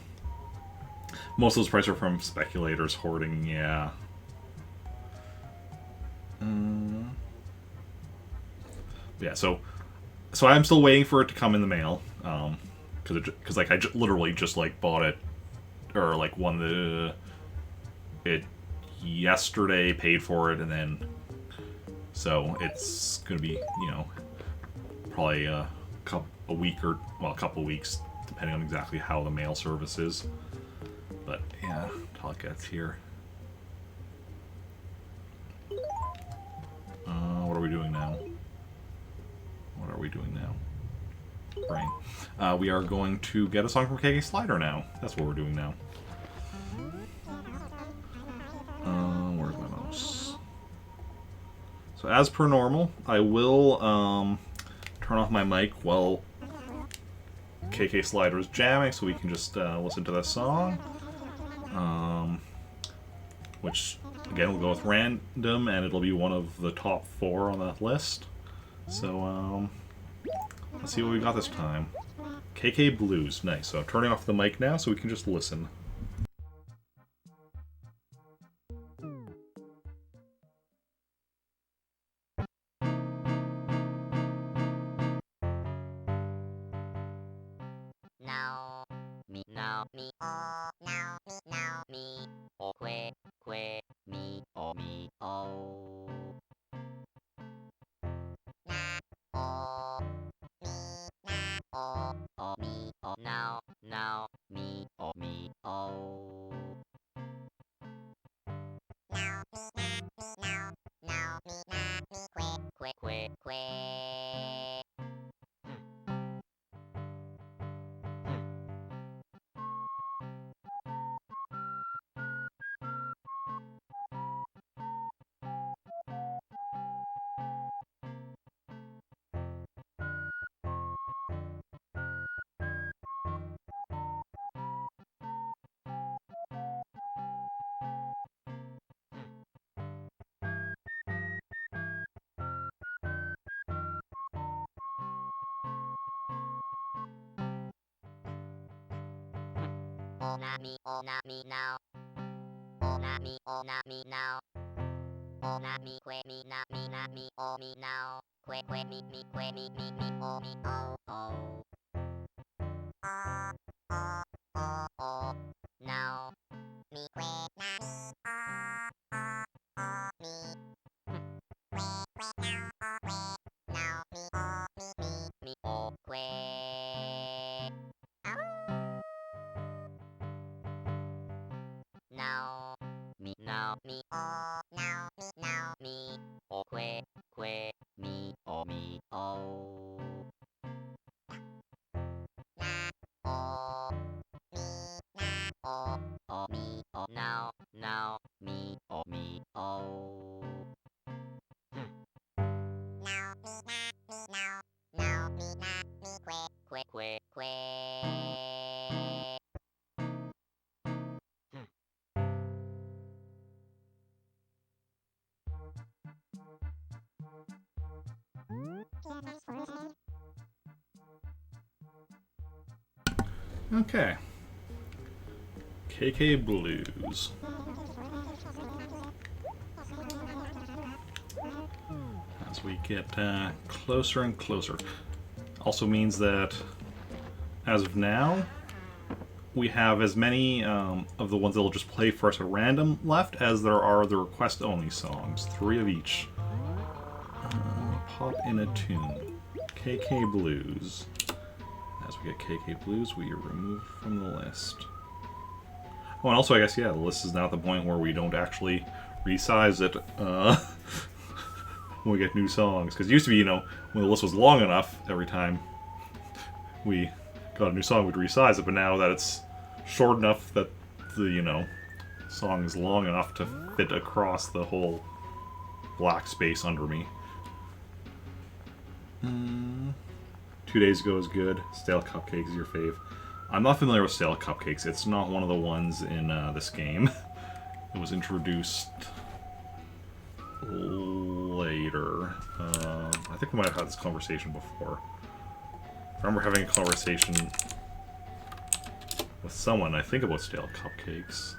most of those prices are from speculators hoarding. Yeah. Yeah. So I'm still waiting for it to come in the mail. Because like literally just like bought it, or like won it yesterday, paid for it, and then so it's gonna be probably a week or a couple weeks depending on exactly how the mail service is. But yeah, until it gets here. What are we doing now? What are we doing now? Brain. We are going to get a song from KK Slider now. That's what we're doing now. Where's my mouse? So as per normal, I will turn off my mic while KK Slider is jamming, so we can just listen to that song. Which again will go with random, and it'll be one of the top 4 on that list. So let's see what we got this time. KK Blues, nice. So I'm turning off the mic now, so we can just listen. Now me oh now me oh que me oh na oh me oh now me oh now me que oh na me now oh na me now oh na me que me oh me now que me oh me oh oh now me que na me now me oh que now me oh now me oh que me oh oh me oh now me oh oh now me que Okay. KK Blues. As we get closer and closer. Also means that, as of now, we have as many of the ones that will just play for us at random left as there are the request-only songs. 3 of each. Pop in a tune. KK Blues. As we get KK Blues, we are removed from the list. Oh, and also, I guess, yeah, the list is now at the point where we don't actually resize it when we get new songs. Because it used to be, when the list was long enough, every time we got a new song, we'd resize it. But now that it's short enough that the, song is long enough to fit across the whole black space under me. 2 days ago is good. Stale Cupcakes is your fave. I'm not familiar with Stale Cupcakes. It's not one of the ones in this game. It was introduced later. I think we might have had this conversation before. I remember having a conversation with someone, I think, about Stale Cupcakes.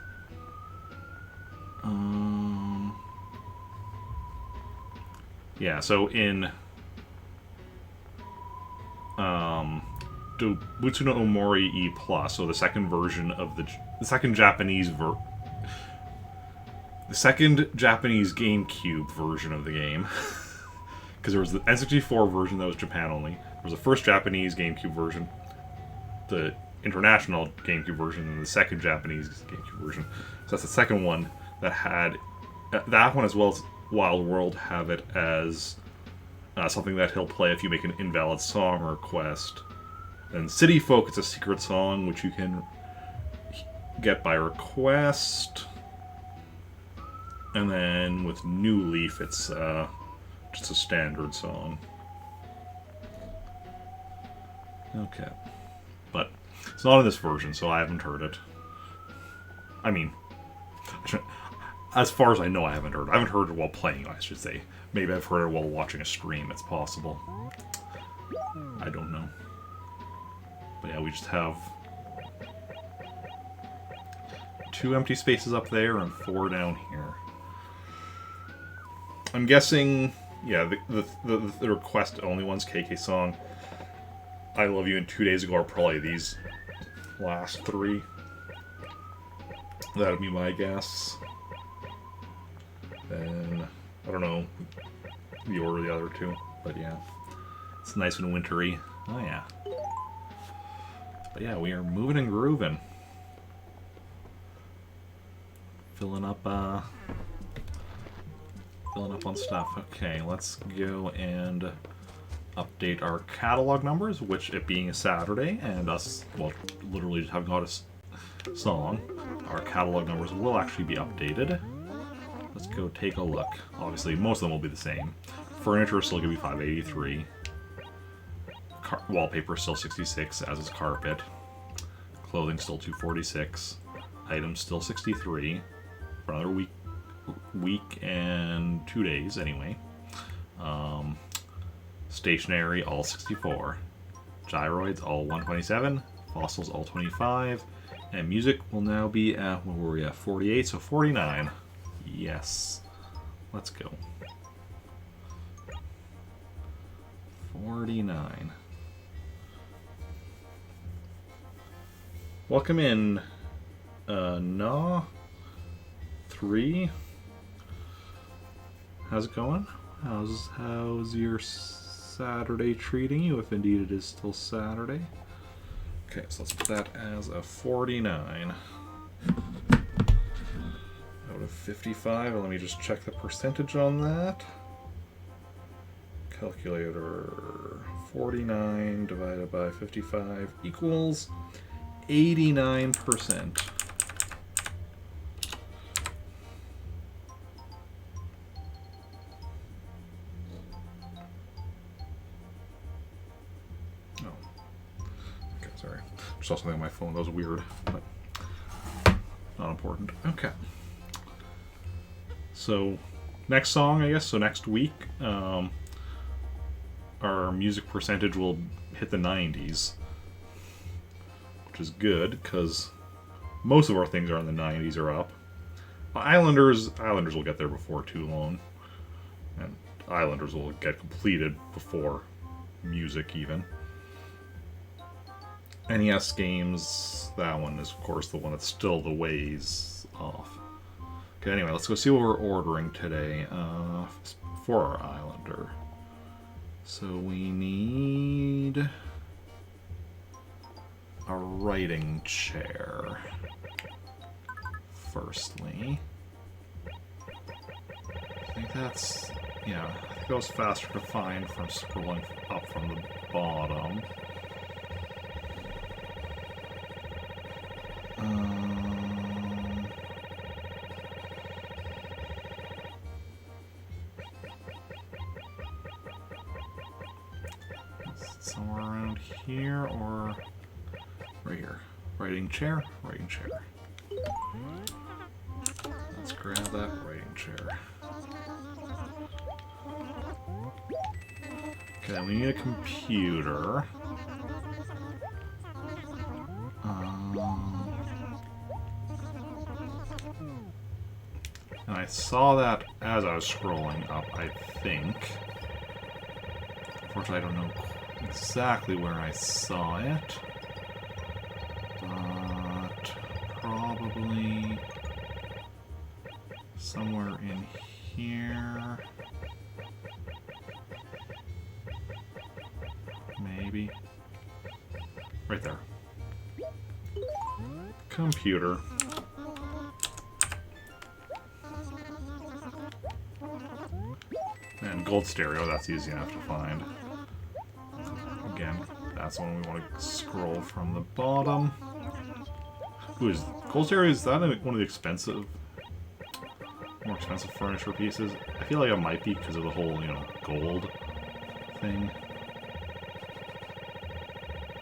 Yeah, so in Butsu no Omori E Plus, so the second version of the second Japanese GameCube version of the game, because there was the N64 version that was Japan only. There was the first Japanese GameCube version, the international GameCube version, and the second Japanese GameCube version. So that's the second one that had that one, as well as Wild World, have it as something that he'll play if you make an invalid song request. And City Folk, it's a secret song which you can get by request. And then with New Leaf, it's just a standard song. Okay. But it's not in this version, so I haven't heard it. I mean, as far as I know, I haven't heard it. I haven't heard it while playing, I should say. Maybe I've heard it while watching a stream. It's possible. I don't know. But yeah, we just have 2 empty spaces up there and 4 down here. I'm guessing, yeah, the request only ones, KK Song, I Love You, and 2 Days Ago are probably these last 3. That'd be my guess. Then, I don't know the order of the other 2, but yeah. It's nice and wintry. Oh yeah. But yeah, we are moving and grooving. Filling up on stuff. Okay, let's go and update our catalog numbers, which, it being a Saturday, and us, well, literally just having got a song, our catalog numbers will actually be updated. Let's go take a look. Obviously, most of them will be the same. Furniture is still going to be 583. Wallpaper is still 66, as is carpet. Clothing still 246. Items still 63. For another week and 2 days, anyway. Stationery, all 64. Gyroids, all 127. Fossils, all 25. And music will now be at, what were we at? 48, so 49. Yes. Let's go. 49. Welcome in, Nah 3. How's it going? How's your Saturday treating you, if indeed it is still Saturday? Okay, so let's put that as a 49 out of 55. Let me just check the percentage on that. Calculator. 49 divided by 55 equals 89%. Oh. Okay, sorry. Just saw something on my phone that was weird, but not important. Okay. So, next song, I guess, so next week, our music percentage will hit the 90s. Which is good, because most of our things are in the 90s or up. Islanders will get there before too long. And Islanders will get completed before music, even. NES games, that one is, of course, the one that's still the ways off. Okay, anyway, let's go see what we're ordering today for our Islander. So we need a writing chair, firstly. I think that's, yeah, it goes faster to find from scrolling up from the bottom. somewhere around here or right here. Writing chair, writing chair. Let's grab that writing chair. Okay, we need a computer. And I saw that as I was scrolling up, I think. Unfortunately, I don't know exactly where I saw it. But probably somewhere in here. Maybe. Right there. Computer. And gold stereo, that's easy enough to find. Again, that's one we want to scroll from the bottom. Ooh, is gold stereo, is that one of the expensive, more expensive furniture pieces? I feel like it might be because of the whole, you know, gold thing.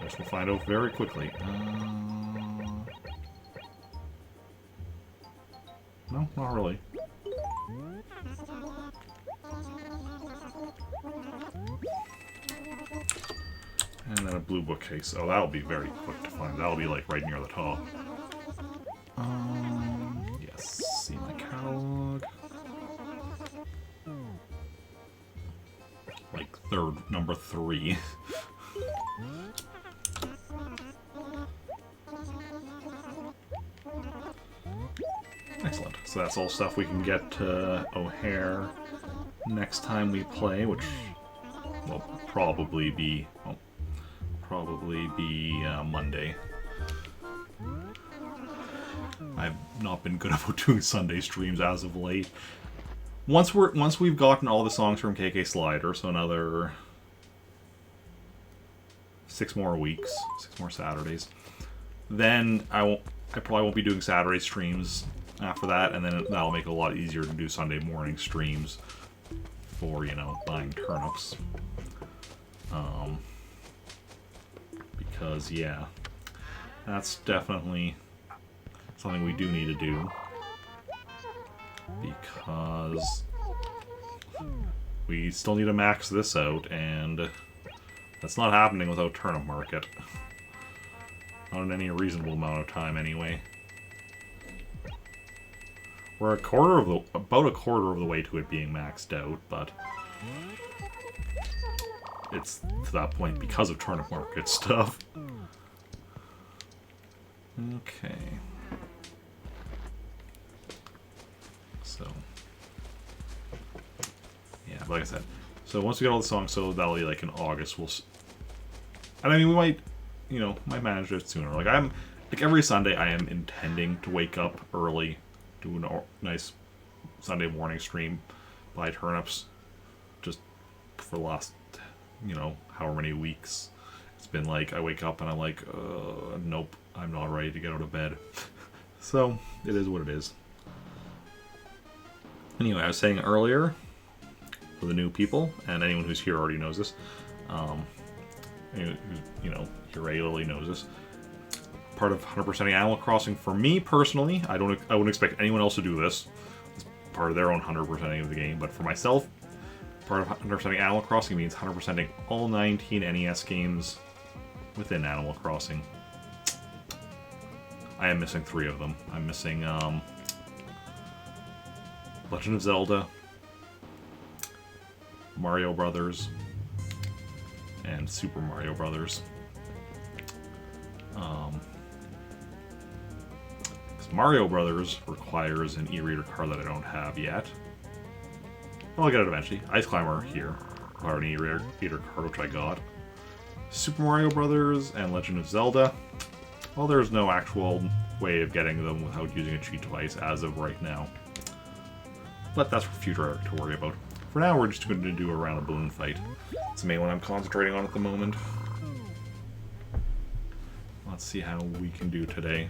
I guess we'll find out very quickly. No, not really. And then a blue bookcase. Oh, that'll be very quick to find. That'll be like right near the top. Yes. See my catalog. Like number 3. Excellent. So that's all stuff we can get to O'Hare next time we play, which will probably be Monday. I've not been good about doing Sunday streams as of late. Once we've gotten all the songs from KK Slider, so another 6 more weeks, 6 more Saturdays, then I probably won't be doing Saturday streams after that, and then that'll make it a lot easier to do Sunday morning streams for, you know, buying turnips. Because, yeah, that's definitely something we do need to do. Because we still need to max this out, and that's not happening without Turnip Market. Not in any reasonable amount of time, anyway. We're about a quarter of the way to it being maxed out, but it's to that point because of Turnip Market stuff. Okay. So, yeah, like I said, so once we get all the songs, so that'll be like in August. And I mean, we might, you know, might manage it sooner. Like every Sunday, I am intending to wake up early, do a nice Sunday morning stream, buy turnips, just for the last, you know, however many weeks. It's been like, I wake up and I'm like, nope, I'm not ready to get out of bed. So, it is what it is. Anyway, I was saying earlier, for the new people, and anyone who's here already knows this, you know, here regularly knows this, part of 100%ing Animal Crossing, for me personally, I wouldn't expect anyone else to do this. It's part of their own 100%ing of the game, but for myself, part of 100%ing Animal Crossing means 100%ing all 19 NES games within Animal Crossing. I am missing 3 of them. I'm missing Legend of Zelda, Mario Brothers, and Super Mario Brothers. Mario Brothers requires an e-reader card that I don't have yet. Well, I'll get it eventually. Ice Climber here required an e-reader card, which I got. Super Mario Brothers and Legend of Zelda, well, there's no actual way of getting them without using a cheat device as of right now. But that's for future to worry about. For now, we're just going to do a round of balloon fight. It's the main one I'm concentrating on at the moment. Let's see how we can do today.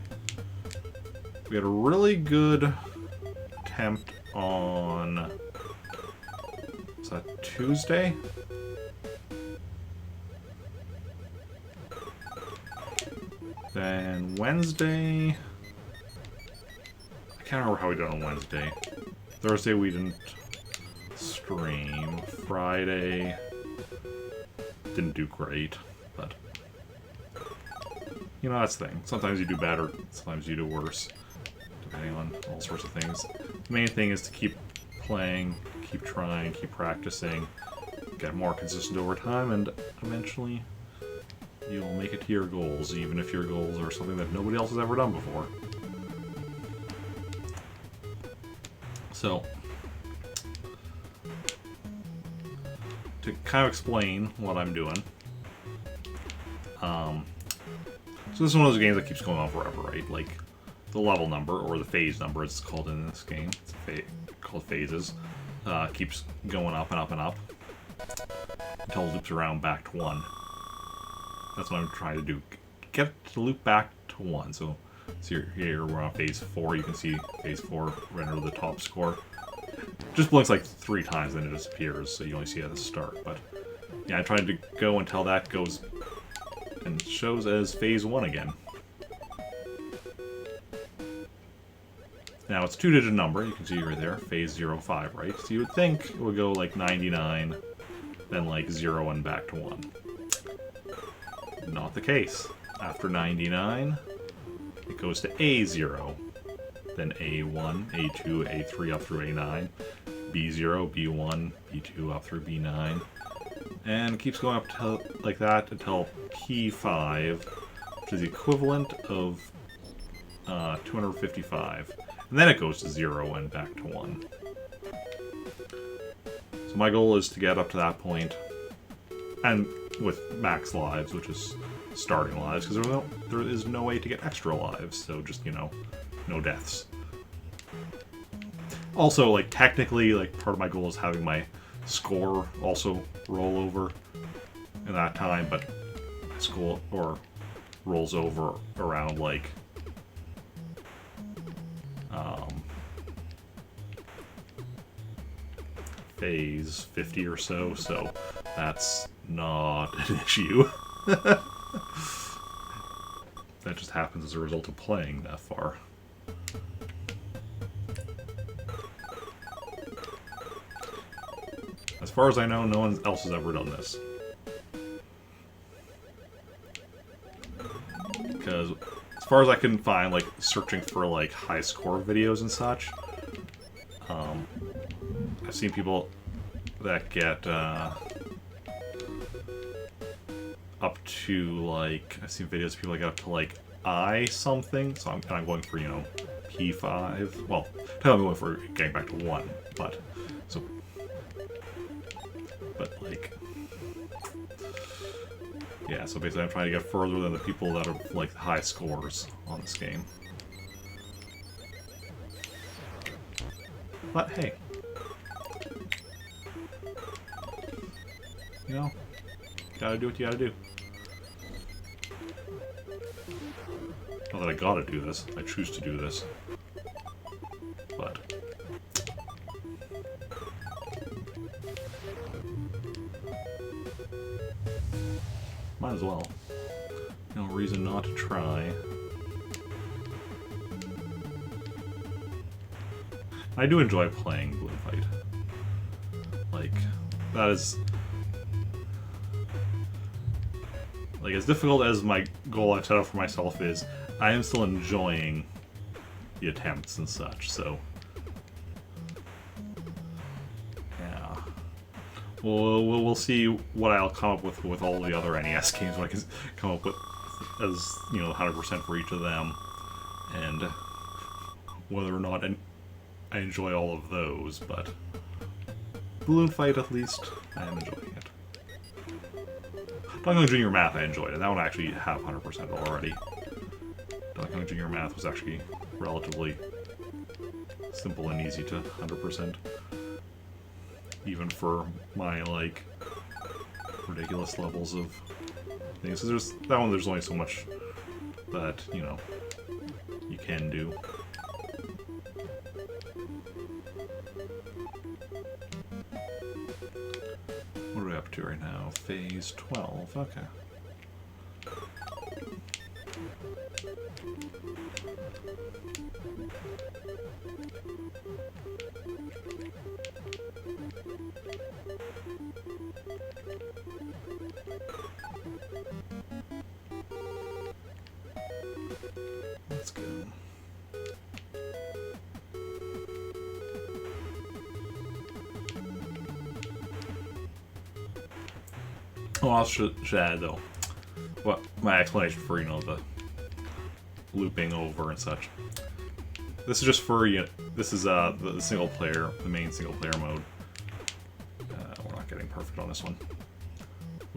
We had a really good attempt on... Was that Tuesday? Then Wednesday... I can't remember how we did on Wednesday. Thursday we didn't stream. Friday didn't do great, but... You know, that's the thing. Sometimes you do better, sometimes you do worse, depending on all sorts of things. The main thing is to keep playing, keep trying, keep practicing, get more consistent over time, and eventually you'll make it to your goals, even if your goals are something that nobody else has ever done before. So, to kind of explain what I'm doing, so this is one of those games that keeps going on forever, right? Like, the level number, or the phase number as it's called in this game, it's called phases, keeps going up and up and up until it loops around back to 1. That's what I'm trying to do. Get the loop back to 1. So here we're on phase 4. You can see phase 4 render the top score. Just blinks like 3 times, then it disappears, so you only see it at the start. But yeah, I'm trying to go until that goes and shows as phase 1 again. Now it's a 2-digit number, you can see right there, phase 05, right? So you would think it would go like 99, then like 0 and back to 1. Not the case. After 99, it goes to A0, then A1, A2, A3 up through A9, B0, B1, B2 up through B9, and it keeps going up to like that until P5, which is the equivalent of 255. And then it goes to 0 and back to 1. So my goal is to get up to that point, and with max lives, which is starting lives, because there is no way to get extra lives, so just, you know, no deaths. Also, like, technically, like, part of my goal is having my score also roll over in that time, but score rolls over around, like, phase 50 or so that's not an issue. That just happens as a result of playing that far. As far as I know, no one else has ever done this. Because, as far as I can find, like, searching for, like, high score videos and such, I've seen people that get, up to, like, I've seen videos of people that get up to, like, I something, so I'm going for, you know, P5, well, I'm going for getting back to 1, but, so, but, like, yeah, so basically I'm trying to get further than the people that have, like, high scores on this game. But, hey. You know, gotta do what you gotta do. Not that I gotta do this, I choose to do this. But... might as well. No reason not to try. I do enjoy playing Balloon Fight. Like, that is... like, as difficult as my goal I've set up for myself is, I am still enjoying the attempts and such, so... yeah. We'll see what I'll come up with all the other NES games, what I can come up with as, you know, 100% for each of them, and whether or not I enjoy all of those, but Balloon Fight, at least, I am enjoying it. Donkey Kong Jr. Math I enjoyed, and that one I actually have 100% already. Donkey Kong Jr. Math was actually relatively simple and easy to 100%. Even for my, like, ridiculous levels of things. So there's that one, there's only so much that, you know, you can do. What are we up to right now? Phase 12, okay. Let's go. Oh, I should add though, what my explanation for the looping over and such. This is just for this is the single player, the main single player mode. We're not getting perfect on this one.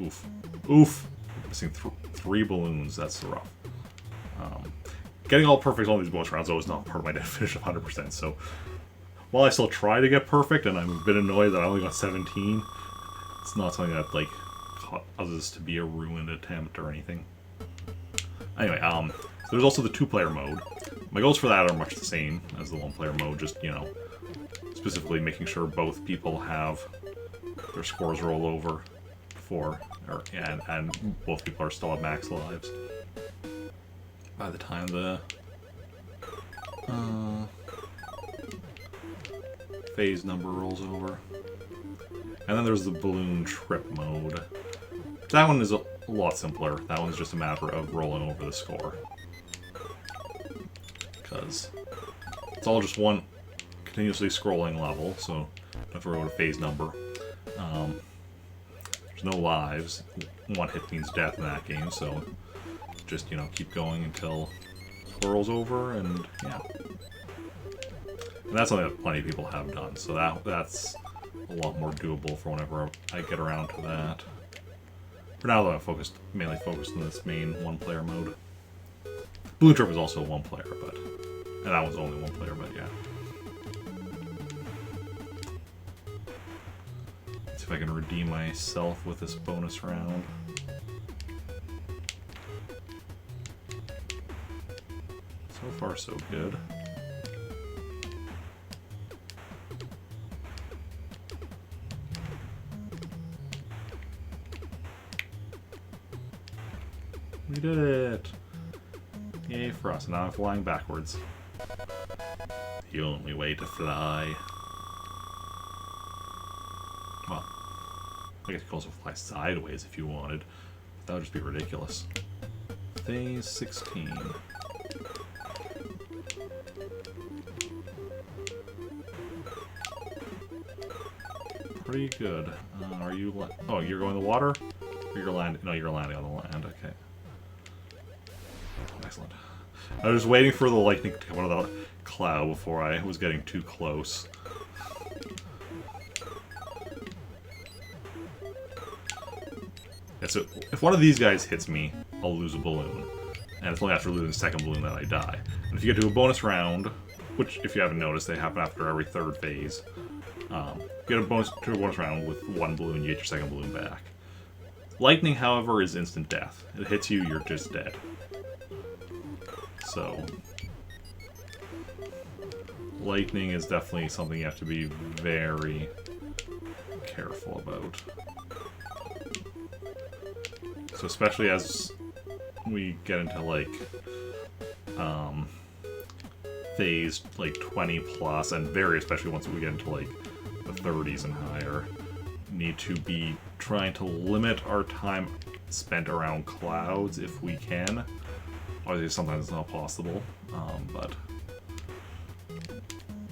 Oof, oof. Missing 3 balloons. That's rough. Getting all perfect on these bonus rounds though is not part of my definition of 100%. So while I still try to get perfect, and I'm a bit annoyed that I only got 17, it's not something that like causes this to be a ruined attempt or anything. Anyway, so there's also the 2-player mode. My goals for that are much the same as the 1-player mode, just, specifically making sure both people have their scores roll over and both people are still at max lives by the time the phase number rolls over. And then there's the balloon trip mode. That one is a lot simpler. That one's just a matter of rolling over the score. Because it's all just one continuously scrolling level, so you don't have to worry about a phase number. There's no lives. 1 hit means death in that game, so just, keep going until it rolls over, and yeah. And that's something that plenty of people have done, so that's a lot more doable for whenever I get around to that. For now, though, I'm mainly focused on this main 1-player mode. Balloon Trip is also 1 player, and that one's only 1 player, but yeah. Let's see if I can redeem myself with this bonus round. So far, so good. We did it! Yay for us. Now I'm flying backwards. The only way to fly. Well, I guess you could also fly sideways if you wanted. That would just be ridiculous. Phase 16. Pretty good. Are you... Oh, you're going to the water? Or you're landing... No, you're landing on the land. Okay. Excellent. I was just waiting for the lightning to come out of the cloud before I was getting too close. Yeah, so if one of these guys hits me, I'll lose a balloon. And it's only after losing the second balloon that I die. And if you get to a bonus round, which, if you haven't noticed, they happen after every 3rd phase, get a bonus round with 1 balloon, you get your 2nd balloon back. Lightning, however, is instant death. It hits you, you're just dead. So, lightning is definitely something you have to be very careful about. So especially as we get into like phase like 20 plus, and very especially once we get into like the 30s and higher, need to be trying to limit our time spent around clouds if we can. Obviously, sometimes it's not possible,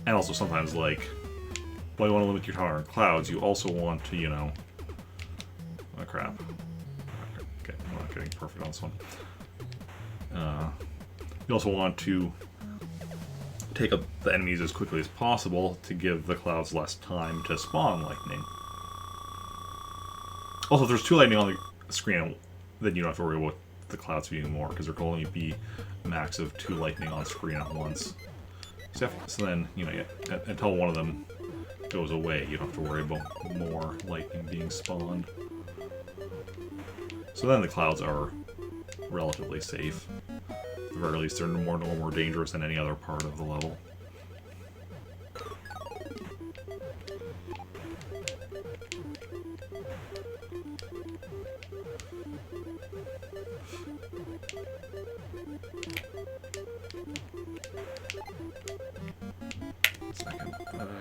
and also sometimes, like, while you want to limit your time on clouds, you also want to, oh crap. Okay, I'm not getting perfect on this one. You also want to take up the enemies as quickly as possible to give the clouds less time to spawn lightning. Also, if there's 2 lightning on the screen, then you don't have to worry about the clouds being more, because there can only be a max of 2 lightning on screen at once. So then, until one of them goes away, you don't have to worry about more lightning being spawned. So then the clouds are relatively safe. At the very least, they're more dangerous than any other part of the level.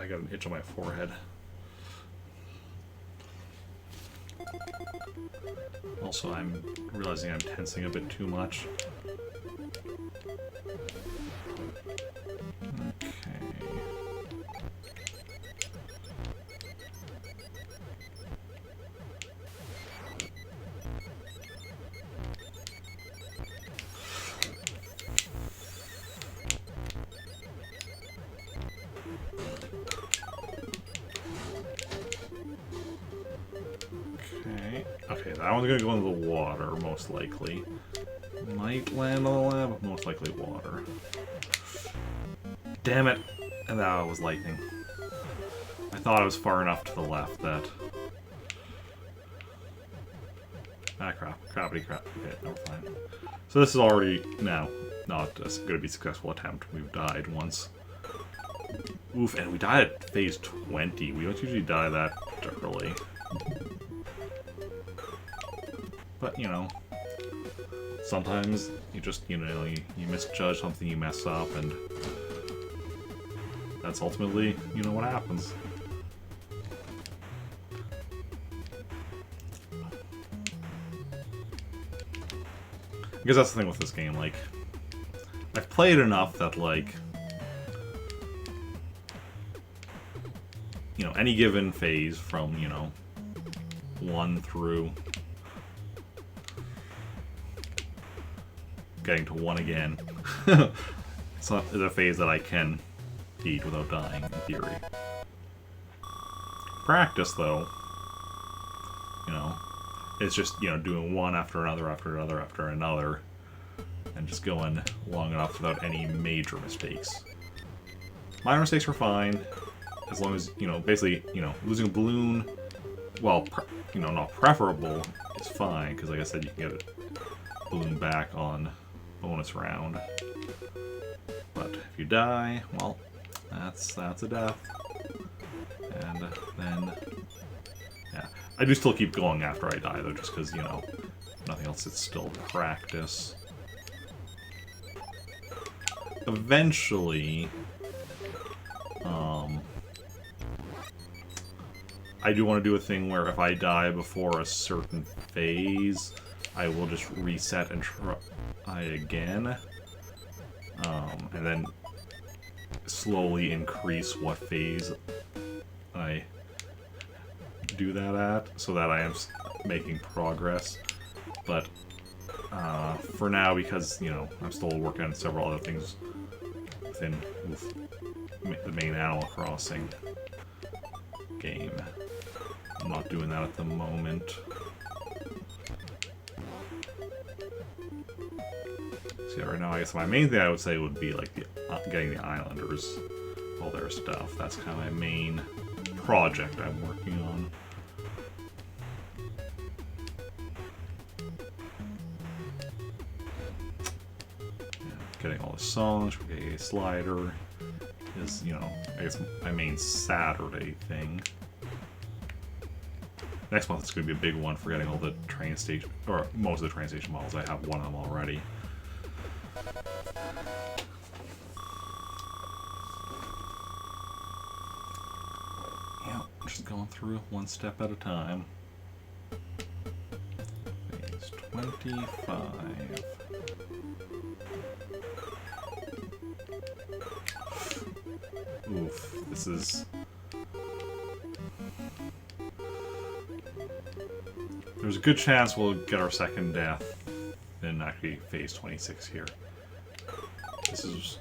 I got an itch on my forehead. Also, I'm realizing I'm tensing a bit too much. Okay. Okay, that one's gonna go into the water, most likely. Might land on the lab, but most likely water. Damn it! And that was lightning. I thought I was far enough to the left that... Ah, crap. Crappity crap. Okay, no, we're fine. So this is already, now, not a gonna be a successful attempt. We've died once. Oof, and we died at phase 20. We don't usually die that early. But, you know, sometimes you just, you know, you misjudge something, you mess up, and that's ultimately, you know, what happens. Because that's the thing with this game, like, I've played enough that, like, you know, any given phase from, you know, 1 through getting to 1 again. It's not a phase that I can beat without dying, in theory. Practice, though, you know, it's just, you know, doing one after another, after another, after another, and just going long enough without any major mistakes. Minor mistakes are fine, as long as, you know, basically, you know, losing a balloon, well, you know, not preferable, is fine, because like I said, you can get a balloon back on bonus round. But if you die, well, that's a death. And then, yeah. I do still keep going after I die, though, just because, you know, nothing else, it's still practice. Eventually, I do want to do a thing where if I die before a certain phase, I will just reset and try again. And then slowly increase what phase I do that at, so that I am making progress. But for now, because, you know, I'm still working on several other things within the main Animal Crossing game, I'm not doing that at the moment. So yeah, right now, I guess my main thing I would say would be like getting the Islanders, all their stuff. That's kind of my main project I'm working on. Getting all the songs for a Slider is, you know, I guess my main Saturday thing. Next month it's going to be a big one for getting all the train station, or most of the train station models. I have one of them already. Yeah, just going through one step at a time. Phase 25. Oof, this is... There's a good chance we'll get our second death in actually phase 26 here. This is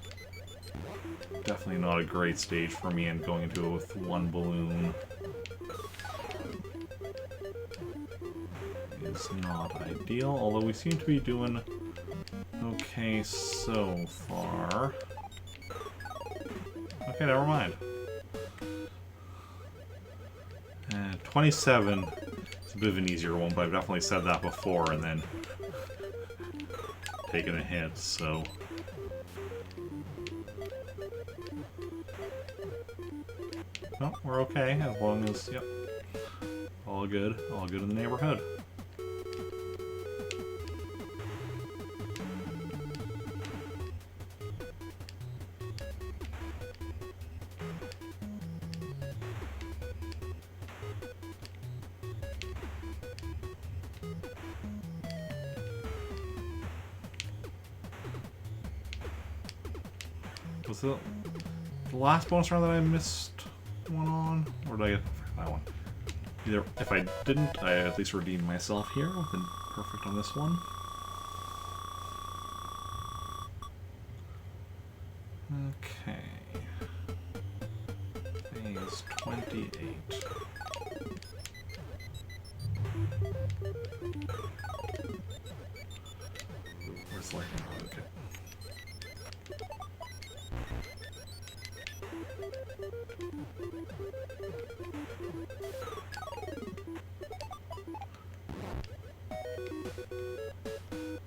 definitely not a great stage for me, and going into it with one balloon is not ideal, although we seem to be doing okay so far. Okay, never mind. 27 is a bit of an easier one, but I've definitely said that before and then taken a hit, so... No, we're okay, as long as, yep, all good in the neighborhood. Was it the last bonus round that I missed one on? Or did I get that one? Either, if I didn't, I at least redeemed myself here. Then perfect on this one. Okay. Phase 28. Where's lightning? Okay.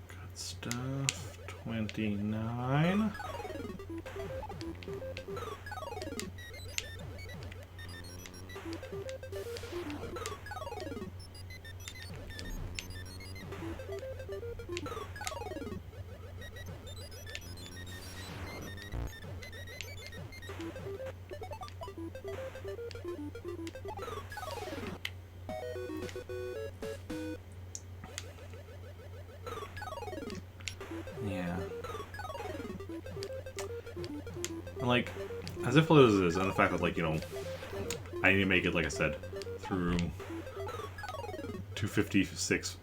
Good stuff. 29. Yeah. And like, as if it is, and the fact that, like, you know, I need to make it, like I said, through 256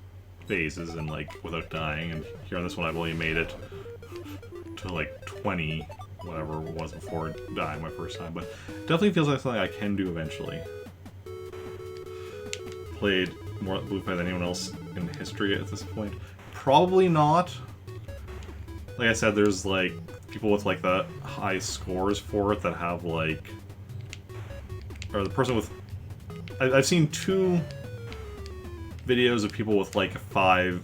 phases and, like, without dying, and here on this one I've only made it to, like, 20, whatever it was before dying my first time, but it definitely feels like something I can do eventually. Played more Blue Fight than anyone else in history at this point. Probably not. Like I said, there's like people with like the high scores for it that have like, or the person with, I've seen 2 videos of people with like a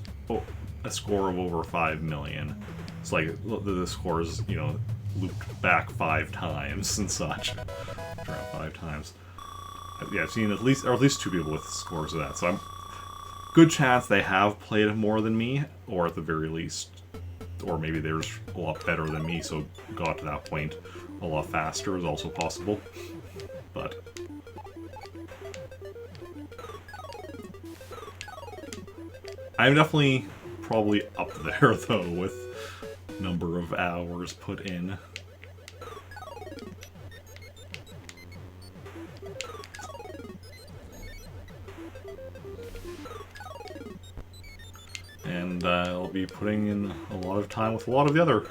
score of over 5 million. It's like the scores, you know, looped back 5 times and such. Around 5 times. Yeah, I've seen at least 2 people with scores of that. So I'm good chance they have played more than me, or at the very least, or maybe they're a lot better than me, so got to that point a lot faster is also possible. But I'm definitely probably up there though with number of hours put in. And I'll be putting in a lot of time with a lot of the other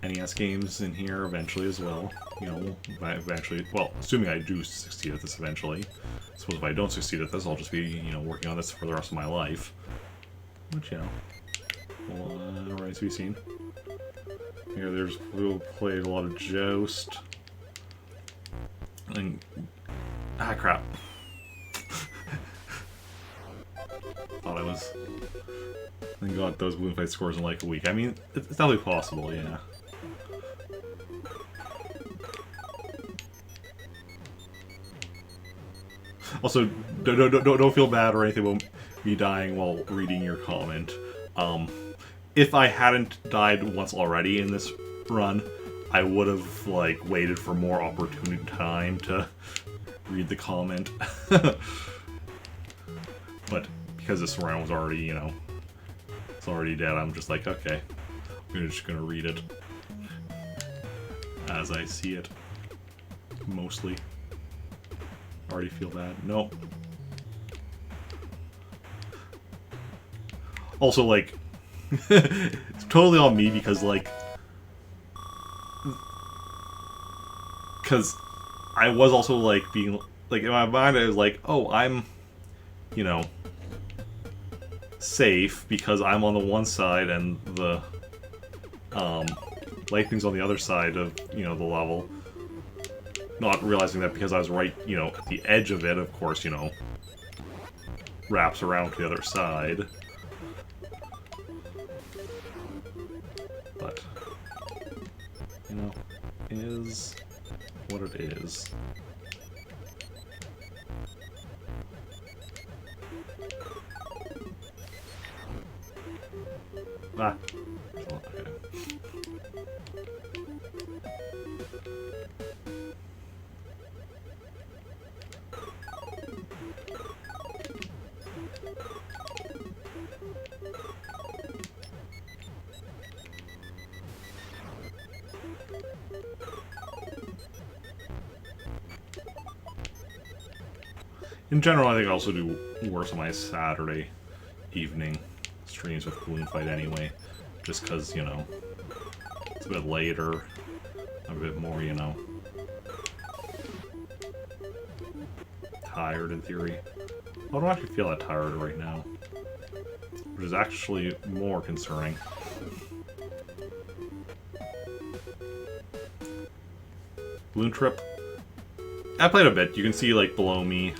NES games in here eventually as well. You know, eventually, well, assuming I do succeed at this eventually. I suppose if I don't succeed at this, I'll just be, you know, working on this for the rest of my life. Which, you know, remains to be seen. Here, we'll play a lot of Joust. And, crap. Thought I was... and got those Balloon Fight scores in like a week. I mean, it's definitely possible, yeah. Also, don't feel bad or anything about me dying while reading your comment. If I hadn't died once already in this run, I would have, like, waited for more opportune time to read the comment. But because this round was already, you know, it's already dead, I'm just like, okay, I'm just gonna read it as I see it, mostly. Already feel bad. No. Also, like, it's totally on me because, like, because I was also, like, being, like, in my mind I was like, oh, I'm, you know, safe because I'm on the one side and the, lightning's on the other side of, you know, the level. Not realizing that because I was right, you know, at the edge of it, of course, you know, wraps around to the other side. But, you know, is what it is. Ah. Okay. In general, I think I also do worse on my Saturday evening streams with Balloon Fight anyway. Just because, you know, it's a bit later, a bit more, you know, tired in theory. I don't actually feel that tired right now, which is actually more concerning. Balloon Trip. I played a bit. You can see, like, below me,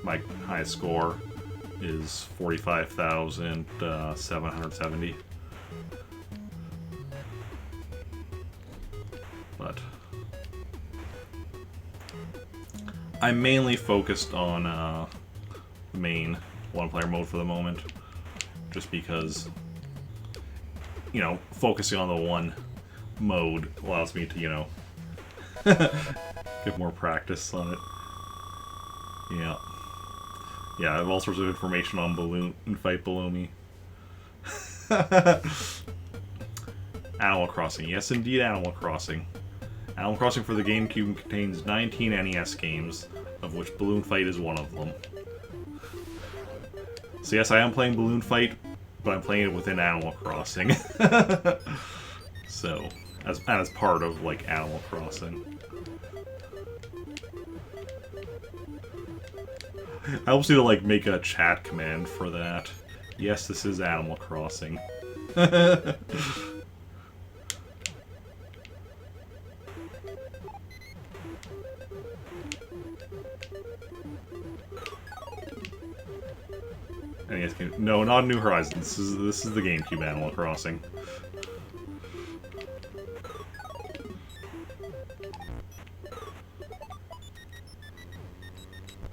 my highest score is 45,770. But I'm mainly focused on the main one-player mode for the moment, just because, you know, focusing on the one mode allows me to, you know, get more practice on it. Yeah. Yeah, I have all sorts of information on Balloon Fight below me. Animal Crossing. Yes, indeed, Animal Crossing. Animal Crossing for the GameCube contains 19 NES games, of which Balloon Fight is one of them. So yes, I am playing Balloon Fight, but I'm playing it within Animal Crossing. So, as part of, like, Animal Crossing. I also need to, like, make a chat command for that. Yes, this is Animal Crossing. NES game. No, not New Horizons. This is the GameCube Animal Crossing.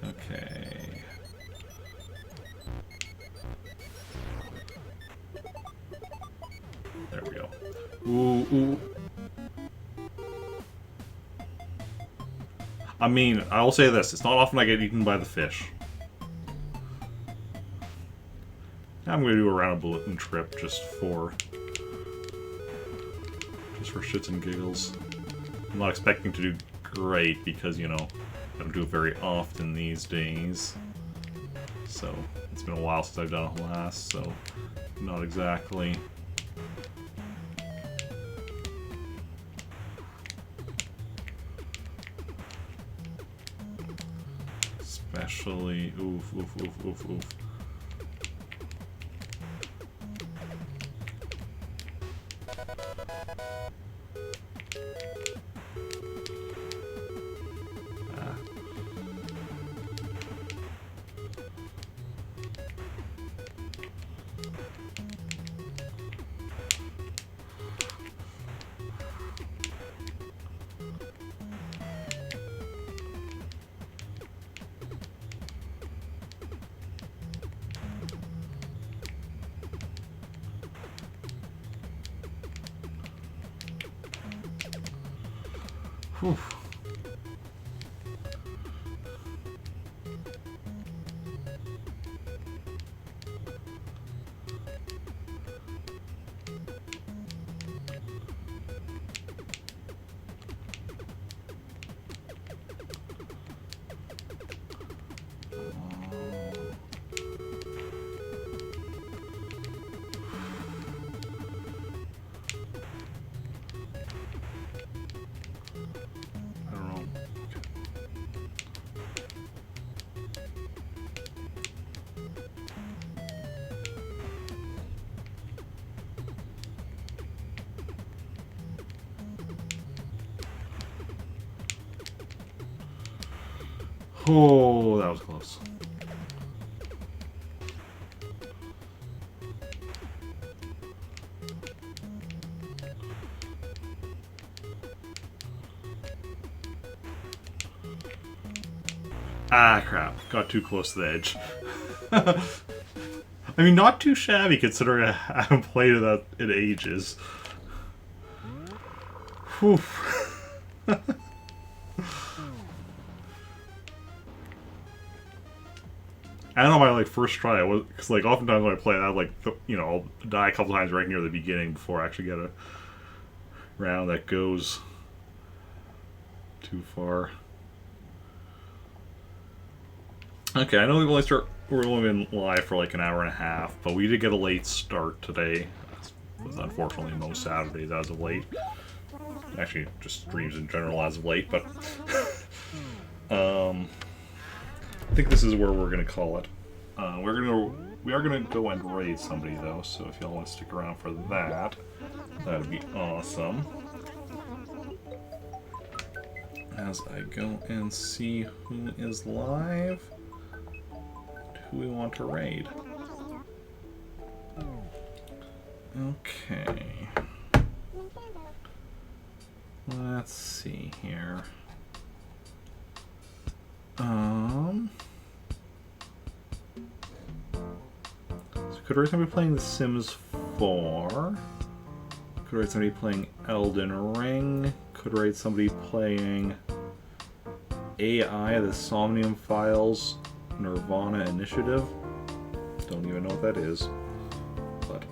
Okay. There we go. Ooh, ooh. I mean, I will say this: it's not often I get eaten by the fish. I'm gonna do a round of Balloon Trip just for shits and giggles. I'm not expecting to do great because, you know, I don't do it very often these days. So it's been a while since I've done it last, so not exactly. Especially, oof, oof, oof, oof, oof. Whew. I don't know. Oh, that was close. Ah, crap. Got too close to the edge. I mean, not too shabby considering I haven't played it in ages. Whew. I don't know my first try, because oftentimes when I play it, I'll die a couple times right near the beginning before I actually get a round that goes too far. Okay, I know we've only been live for like an hour and a half, but we did get a late start today. With unfortunately most Saturdays as of late. Actually, just streams in general as of late, but I think this is where we're gonna call it. We are gonna go and raid somebody though, so if y'all want to stick around for that, that'd be awesome. As I go and see who is live, who we want to raid. Okay. Let's see here. So could raid somebody playing The Sims 4. Could raid somebody playing Elden Ring. Could raid somebody playing AI, the Somnium Files, Nirvana Initiative. Don't even know what that is. But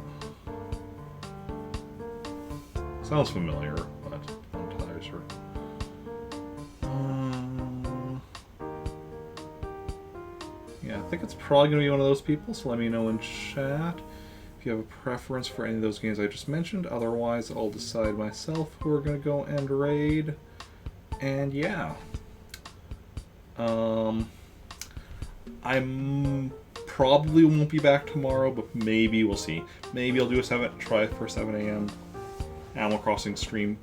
sounds familiar, but I'm entirely sure. Yeah, I think it's probably going to be one of those people, so let me know in chat if you have a preference for any of those games I just mentioned. Otherwise, I'll decide myself who we're going to go and raid. And yeah. I'm probably won't be back tomorrow, but maybe we'll see. Maybe I'll do try for 7 a.m. Animal Crossing stream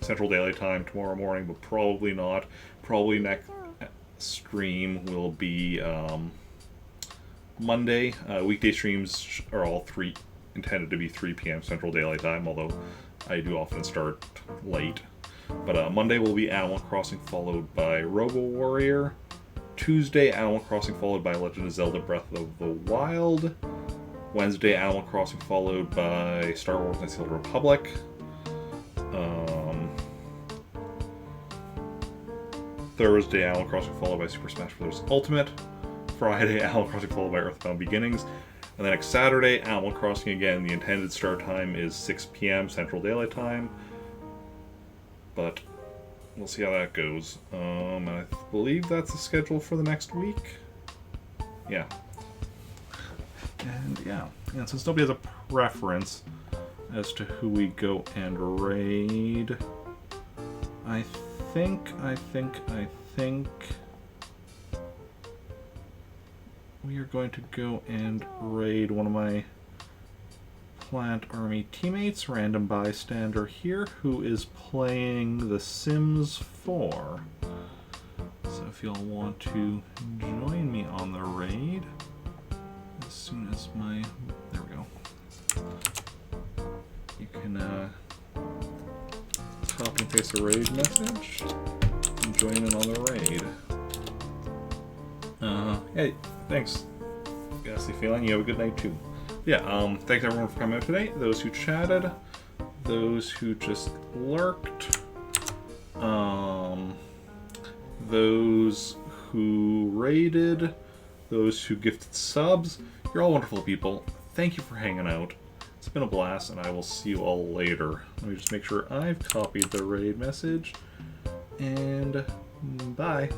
Central Daylight Time tomorrow morning, but probably not. Probably next stream will be Monday. Weekday streams are all intended to be 3 p.m. Central Daylight Time, although I do often start late. But Monday will be Animal Crossing followed by Robo Warrior. Tuesday, Animal Crossing followed by Legend of Zelda Breath of the Wild. Wednesday, Animal Crossing followed by Star Wars Knights of the Old Republic. Thursday, Animal Crossing followed by Super Smash Bros. Ultimate. Friday, Animal Crossing followed by Earthbound Beginnings. And then next Saturday, Animal Crossing again. The intended start time is 6 p.m. Central Daylight Time. But we'll see how that goes. I believe that's the schedule for the next week. Yeah. And yeah. And since nobody has a preference as to who we go and raid, I think we are going to go and raid one of my Plant Army teammates, random bystander here, who is playing The Sims 4. So if y'all want to join me on the raid, as soon as there we go. You can copy and paste the raid message and join in on the raid. Hey, thanks. Ghastly Feeling, you have a good night too. Yeah, thanks everyone for coming out today. Those who chatted, those who just lurked, those who raided, those who gifted subs. You're all wonderful people. Thank you for hanging out. It's been a blast, and I will see you all later. Let me just make sure I've copied the raid message, and bye.